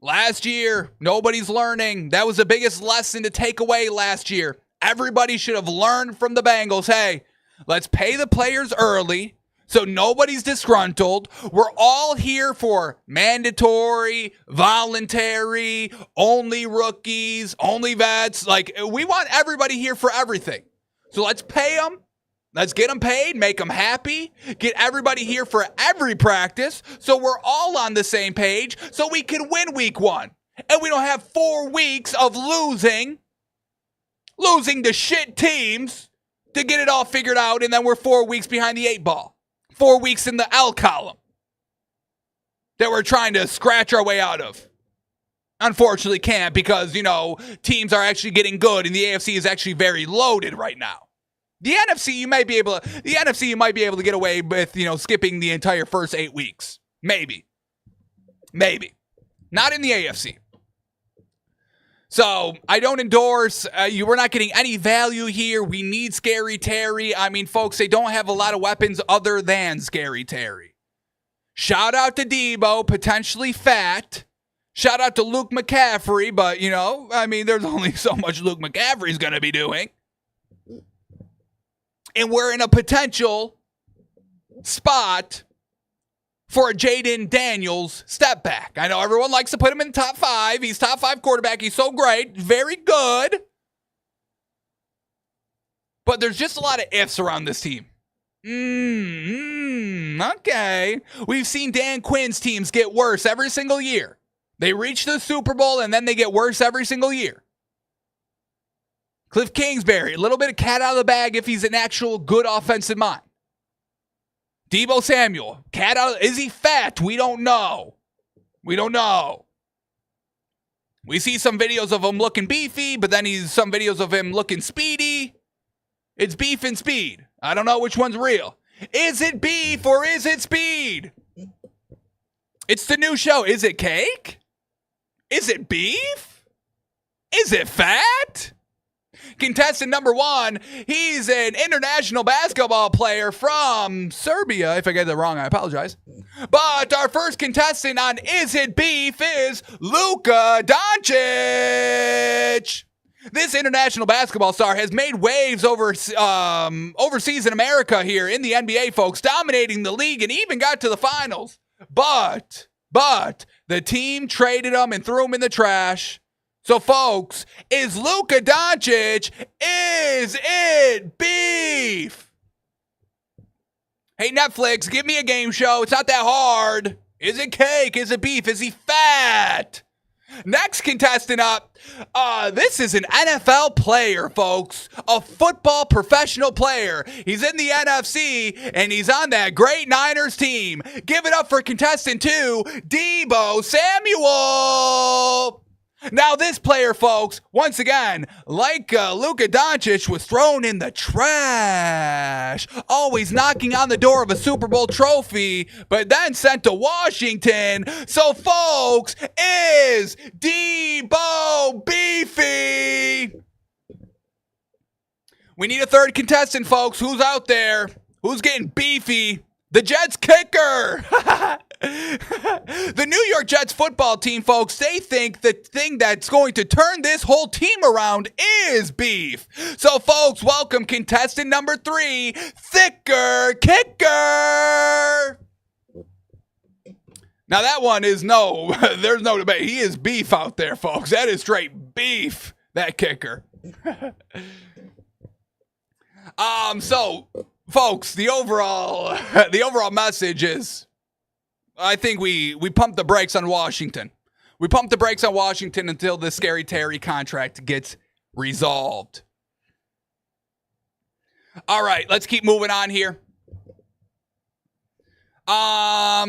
Last year, nobody's learning. That was the biggest lesson to take away last year. Everybody should have learned from the Bengals. Hey, let's pay the players early so nobody's disgruntled. We're all here for mandatory, voluntary, only rookies, only vets. Like, we want everybody here for everything. So let's pay them. Let's get them paid, make them happy, get everybody here for every practice so we're all on the same page so we can win week 1. And we don't have 4 weeks of losing to shit teams to get it all figured out, and then we're 4 weeks behind the 8 ball. 4 weeks in the L column that we're trying to scratch our way out of. Unfortunately can't, because, teams are actually getting good and the AFC is actually very loaded right now. The NFC, you might be able to get away with, skipping the entire first 8 weeks. Maybe. Not in the AFC. So I don't endorse. We're not getting any value here. We need Scary Terry. I mean, folks, they don't have a lot of weapons other than Scary Terry. Shout out to Debo, potentially fat. Shout out to Luke McCaffrey, but, there's only so much Luke McCaffrey's going to be doing. And we're in a potential spot for a Jaden Daniels step back. I know everyone likes to put him in the top 5. He's top 5 quarterback. He's so great. Very good. But there's just a lot of ifs around this team. Okay. We've seen Dan Quinn's teams get worse every single year. They reach the Super Bowl and then they get worse every single year. Cliff Kingsbury, a little bit of cat out of the bag if he's an actual good offensive mind. Deebo Samuel, cat out. Is he fat? We don't know. We don't know. We see some videos of him looking beefy, but then some videos of him looking speedy. It's beef and speed. I don't know which one's real. Is it beef or is it speed? It's the new show. Is it cake? Is it beef? Is it fat? Contestant number 1, he's an international basketball player from Serbia. If I get that wrong, I apologize. But our first contestant on Is It Beef is Luka Doncic. This international basketball star has made waves overseas in America here in the NBA, folks, dominating the league and even got to the finals. But the team traded him and threw him in the trash. So, folks, is Luka Doncic, is it beef? Hey, Netflix, give me a game show. It's not that hard. Is it cake? Is it beef? Is he fat? Next contestant up, this is an NFL player, folks. A football professional player. He's in the NFC, and he's on that great Niners team. Give it up for contestant 2, Deebo Samuel. Now, this player, folks, once again, like Luka Doncic, was thrown in the trash, always knocking on the door of a Super Bowl trophy, but then sent to Washington. So, folks, is Deebo beefy? We need a third contestant, folks. Who's out there? Who's getting beefy? The Jets kicker. The New York Jets football team, folks, they think the thing that's going to turn this whole team around is beef. So, folks, welcome contestant number 3, Thicker Kicker. Now, that one is there's no debate. He is beef out there, folks. That is straight beef, that kicker. So, folks, the overall message is, I think we pumped the brakes on Washington. We pumped the brakes on Washington until the Scary Terry contract gets resolved. All right, let's keep moving on here. Once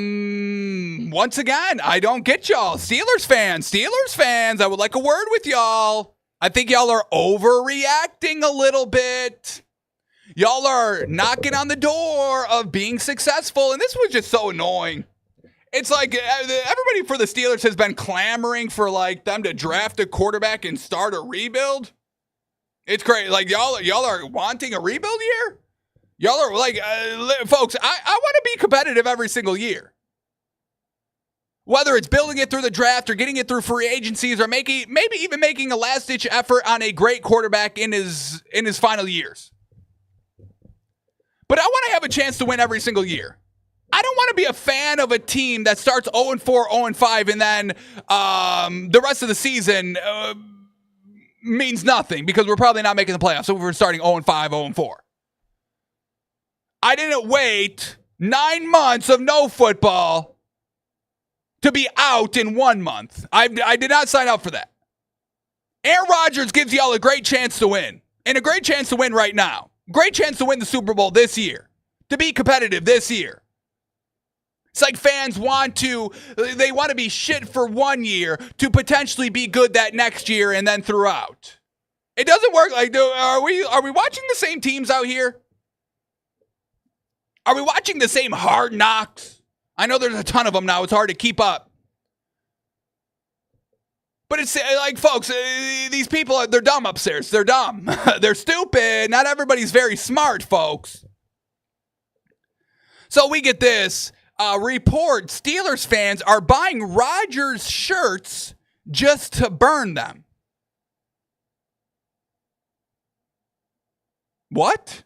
again, I don't get y'all. Steelers fans, I would like a word with y'all. I think y'all are overreacting a little bit. Y'all are knocking on the door of being successful, and this was just so annoying. It's like everybody for the Steelers has been clamoring for like them to draft a quarterback and start a rebuild. It's crazy. Like y'all are wanting a rebuild year? Y'all are like, folks, I want to be competitive every single year. Whether it's building it through the draft or getting it through free agencies or maybe even making a last-ditch effort on a great quarterback in his final years. But I want to have a chance to win every single year. I don't want to be a fan of a team that starts 0-4, 0-5, and then the rest of the season means nothing because we're probably not making the playoffs. So we're starting 0-5, 0-4. I didn't wait 9 months of no football to be out in 1 month. I did not sign up for that. Aaron Rodgers gives y'all a great chance to win, and a great chance to win right now. Great chance to win the Super Bowl this year, to be competitive this year. It's like fans want to be shit for 1 year to potentially be good that next year and then throughout. It doesn't work like, are we watching the same teams out here? Are we watching the same Hard Knocks? I know there's a ton of them now. It's hard to keep up. But it's like, folks, these people, they're dumb upstairs. They're dumb. They're stupid. Not everybody's very smart, folks. So we get this report. Steelers fans are buying Rodgers shirts just to burn them. What?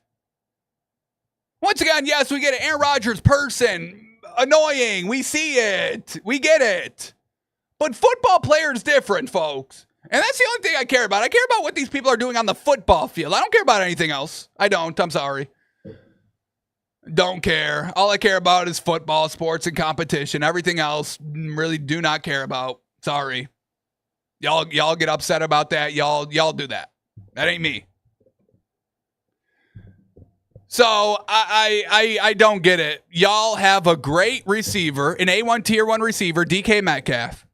Once again, yes, we get an Aaron Rodgers person. Annoying. We see it. We get it. But football players different, folks. And that's the only thing I care about. I care about what these people are doing on the football field. I don't care about anything else. I don't. I'm sorry. Don't care. All I care about is football, sports, and competition. Everything else, really do not care about. Sorry. Y'all get upset about that. Y'all do that. That ain't me. So I don't get it. Y'all have a great receiver, an A1 tier 1 receiver, DK Metcalf.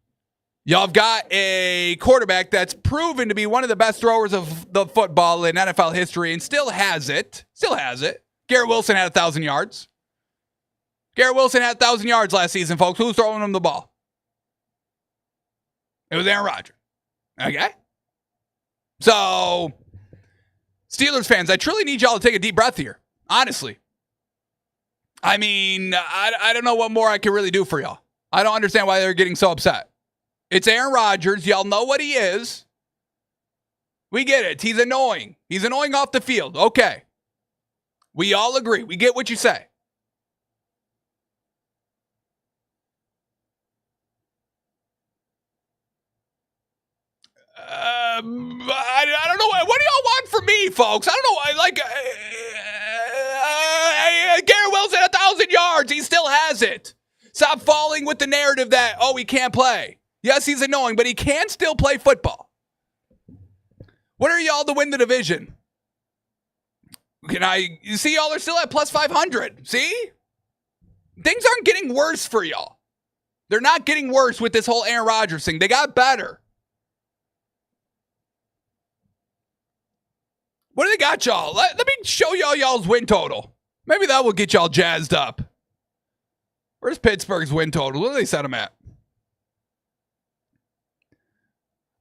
Y'all have got a quarterback that's proven to be one of the best throwers of the football in NFL history and still has it. Garrett Wilson had 1,000 yards. Garrett Wilson had 1,000 yards last season, folks. Who's throwing him the ball? It was Aaron Rodgers. Okay? So, Steelers fans, I truly need y'all to take a deep breath here. Honestly. I mean, I don't know what more I can really do for y'all. I don't understand why they're getting so upset. It's Aaron Rodgers. Y'all know what he is. We get it. He's annoying. He's annoying off the field. Okay. We all agree. We get what you say. I don't know. What do y'all want from me, folks? I don't know. Garrett Wilson, 1,000 yards. He still has it. Stop falling with the narrative that, he can't play. Yes, he's annoying, but he can still play football. What are y'all to win the division? You see, y'all are still at plus 500. See? Things aren't getting worse for y'all. They're not getting worse with this whole Aaron Rodgers thing. They got better. What do they got y'all? Let me show y'all's win total. Maybe that will get y'all jazzed up. Where's Pittsburgh's win total? What do they set them at?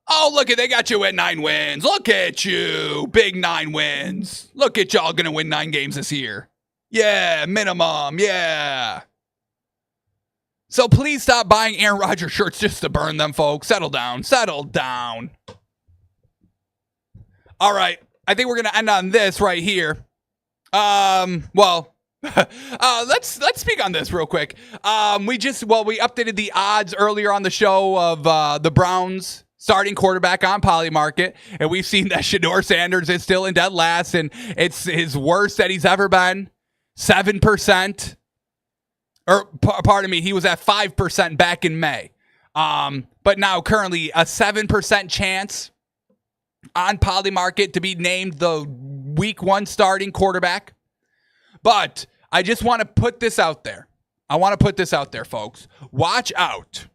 Oh, look they got you at 9 wins. Look at you. Big 9 wins. Look at y'all going to win 9 games this year. Yeah, minimum. Yeah. So please stop buying Aaron Rodgers shirts just to burn them, folks. Settle down. All right. I think we're going to end on this right here. Let's speak on this real quick. We updated the odds earlier on the show of the Browns starting quarterback on Polymarket, and we've seen that Shedeur Sanders is still in dead last, and it's his worst that he's ever been. 7%. Pardon me, he was at 5% back in May. But now currently a 7% chance on Polymarket to be named the week 1 starting quarterback. But I just want to put this out there. Folks. Watch out.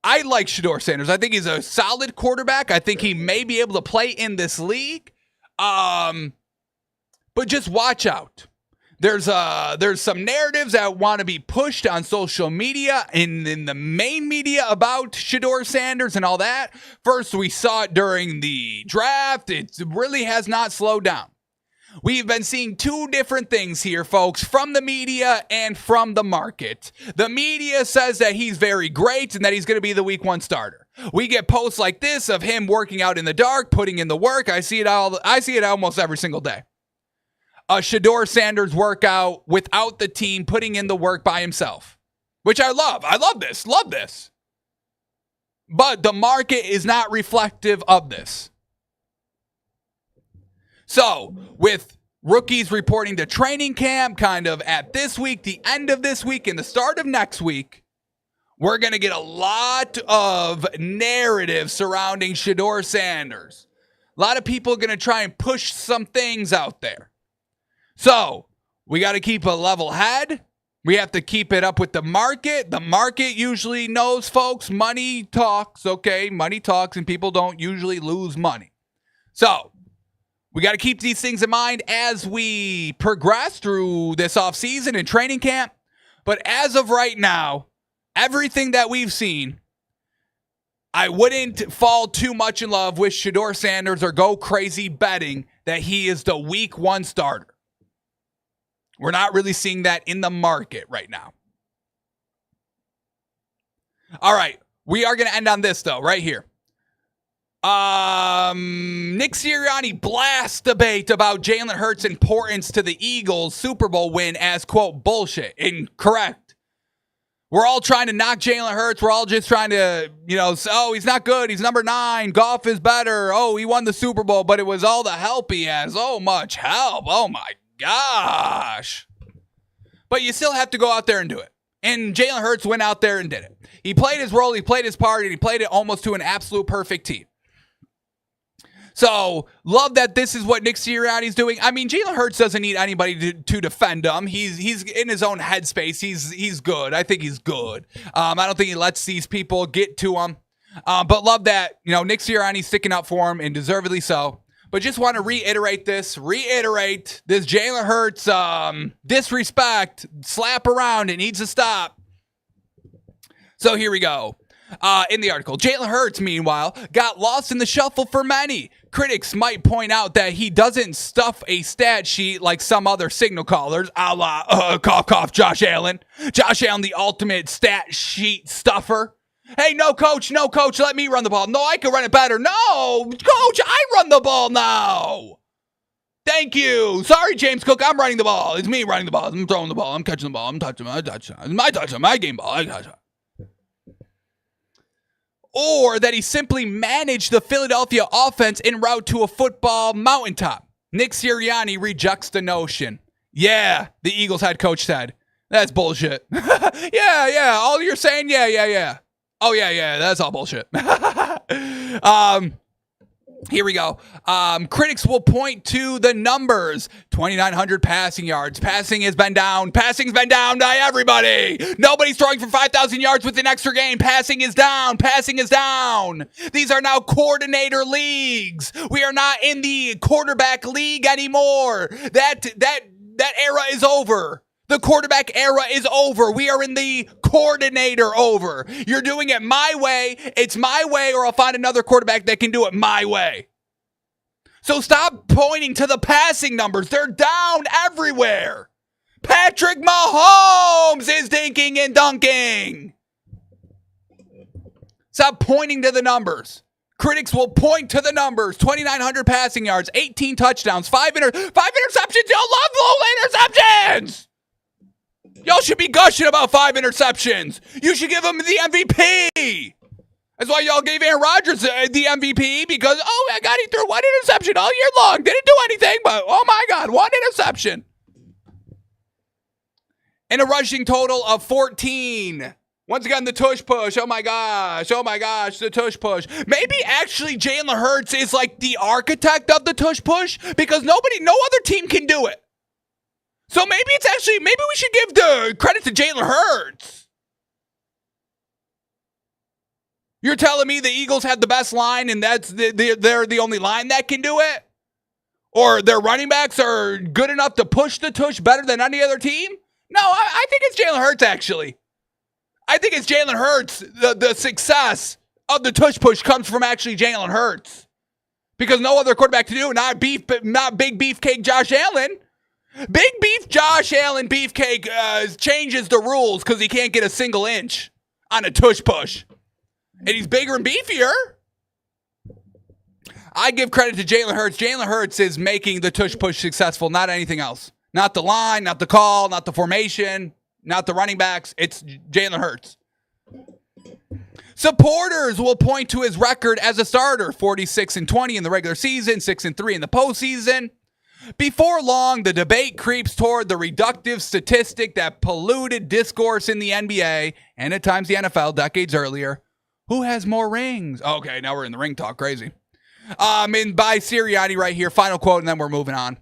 I like Shedeur Sanders. I think he's a solid quarterback. I think he may be able to play in this league. But just watch out. There's some narratives that want to be pushed on social media in the main media about Shedeur Sanders and all that. First, we saw it during the draft. It really has not slowed down. We've been seeing 2 different things here, folks, from the media and from the market. The media says that he's very great and that he's going to be the week 1 starter. We get posts like this of him working out in the dark, putting in the work. I see it almost every single day. A Shedeur Sanders workout without the team, putting in the work by himself, which I love. I love this. But the market is not reflective of this. So, with rookies reporting to training camp kind of at this week, the end of this week, and the start of next week, we're going to get a lot of narrative surrounding Shedeur Sanders. A lot of people are going to try and push some things out there. So, we got to keep a level head. We have to keep it up with the market. The market usually knows, folks, money talks, okay? Money talks, and people don't usually lose money. So, we got to keep these things in mind as we progress through this offseason and training camp. But as of right now, everything that we've seen, I wouldn't fall too much in love with Shedeur Sanders or go crazy betting that he is the week 1 starter. We're not really seeing that in the market right now. All right. We are going to end on this, though, right here. Nick Sirianni blasts debate about Jalen Hurts' importance to the Eagles' Super Bowl win as, quote, bullshit. Incorrect. We're all trying to knock Jalen Hurts. We're all just trying to, he's not good. He's number 9. Goff is better. Oh, he won the Super Bowl, but it was all the help he has. Oh, much help. Oh, my gosh. but you still have to go out there and do it. And Jalen Hurts went out there and did it. He played his role, he played his part, and he played it almost to an absolute perfect team. So, love that this is what Nick Sirianni's doing. I mean, Jalen Hurts doesn't need anybody to defend him. He's in his own headspace. He's good. I think he's good. I don't think he lets these people get to him. But love that, Nick Sirianni's sticking up for him, and deservedly so. But just want to reiterate this Jalen Hurts disrespect, slap around, it needs to stop. So here we go. In the article, Jalen Hurts, meanwhile, got lost in the shuffle for many. Critics might point out that he doesn't stuff a stat sheet like some other signal callers, a la, cough, cough, Josh Allen. Josh Allen, the ultimate stat sheet stuffer. Hey, no, coach, let me run the ball. No, I can run it better. No, coach, I run the ball now. Thank you. Sorry, James Cook, I'm running the ball. It's me running the ball. I'm throwing the ball. I'm catching the ball. I'm touching it. It's my touchdown, my game ball. I touch it. Or that he simply managed the Philadelphia offense en route to a football mountaintop. Nick Sirianni rejects the notion. Yeah, the Eagles head coach said. That's bullshit. Yeah. All you're saying, yeah. Oh, yeah, that's all bullshit. Here we go. Critics will point to the numbers. 2,900 passing yards. Passing has been down. Passing's been down by everybody. Nobody's throwing for 5,000 yards with an extra game. Passing is down. These are now coordinator leagues. We are not in the quarterback league anymore. That era is over. The quarterback era is over. We are in the coordinator over. You're doing it my way. It's my way, or I'll find another quarterback that can do it my way. So stop pointing to the passing numbers. They're down everywhere. Patrick Mahomes is dinking and dunking. Stop pointing to the numbers. Critics will point to the numbers. 2,900 passing yards, 18 touchdowns, 5 interceptions. Y'all love low interceptions. Y'all should be gushing about 5 interceptions. You should give him the MVP. That's why y'all gave Aaron Rodgers the MVP, because, my God, he threw 1 interception all year long. Didn't do anything, but, oh, my God, 1 interception. And a rushing total of 14. Once again, the tush push. Oh, my gosh, the tush push. Maybe, actually, Jalen Hurts is like the architect of the tush push, because no other team can do it. So maybe we should give the credit to Jalen Hurts. You're telling me the Eagles have the best line and they're the only line that can do it? Or their running backs are good enough to push the tush better than any other team? No, I think it's Jalen Hurts, actually. I think it's Jalen Hurts. The success of the tush push comes from actually Jalen Hurts. Because no other quarterback can do it, not big beefcake Josh Allen. Big beef Josh Allen beefcake changes the rules because he can't get a single inch on a tush push. And he's bigger and beefier. I give credit to Jalen Hurts. Jalen Hurts is making the tush push successful, not anything else. Not the line, not the call, not the formation, not the running backs. It's Jalen Hurts. Supporters will point to his record as a starter. 46-20 in the regular season, 6-3 in the postseason. Before long, the debate creeps toward the reductive statistic that polluted discourse in the NBA and at times the NFL decades earlier. Who has more rings? Okay, now we're in the ring talk. Crazy. And by Sirianni right here, final quote, and then we're moving on.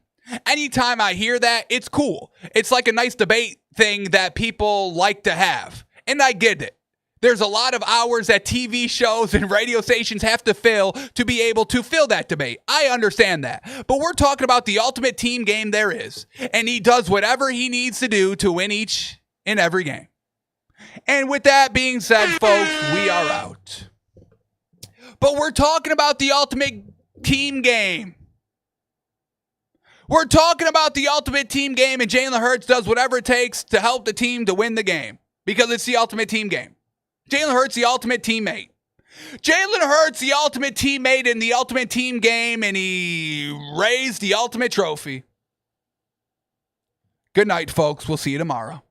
Anytime I hear that, it's cool. It's like a nice debate thing that people like to have. And I get it. There's a lot of hours that TV shows and radio stations have to fill to be able to fill that debate. I understand that. But we're talking about the ultimate team game there is. And he does whatever he needs to do to win each and every game. And with that being said, folks, we are out. But we're talking about the ultimate team game. We're talking about the ultimate team game, and Jalen Hurts does whatever it takes to help the team to win the game. Because it's the ultimate team game. Jalen Hurts, the ultimate teammate. Jalen Hurts, the ultimate teammate in the ultimate team game, and he raised the ultimate trophy. Good night, folks. We'll see you tomorrow.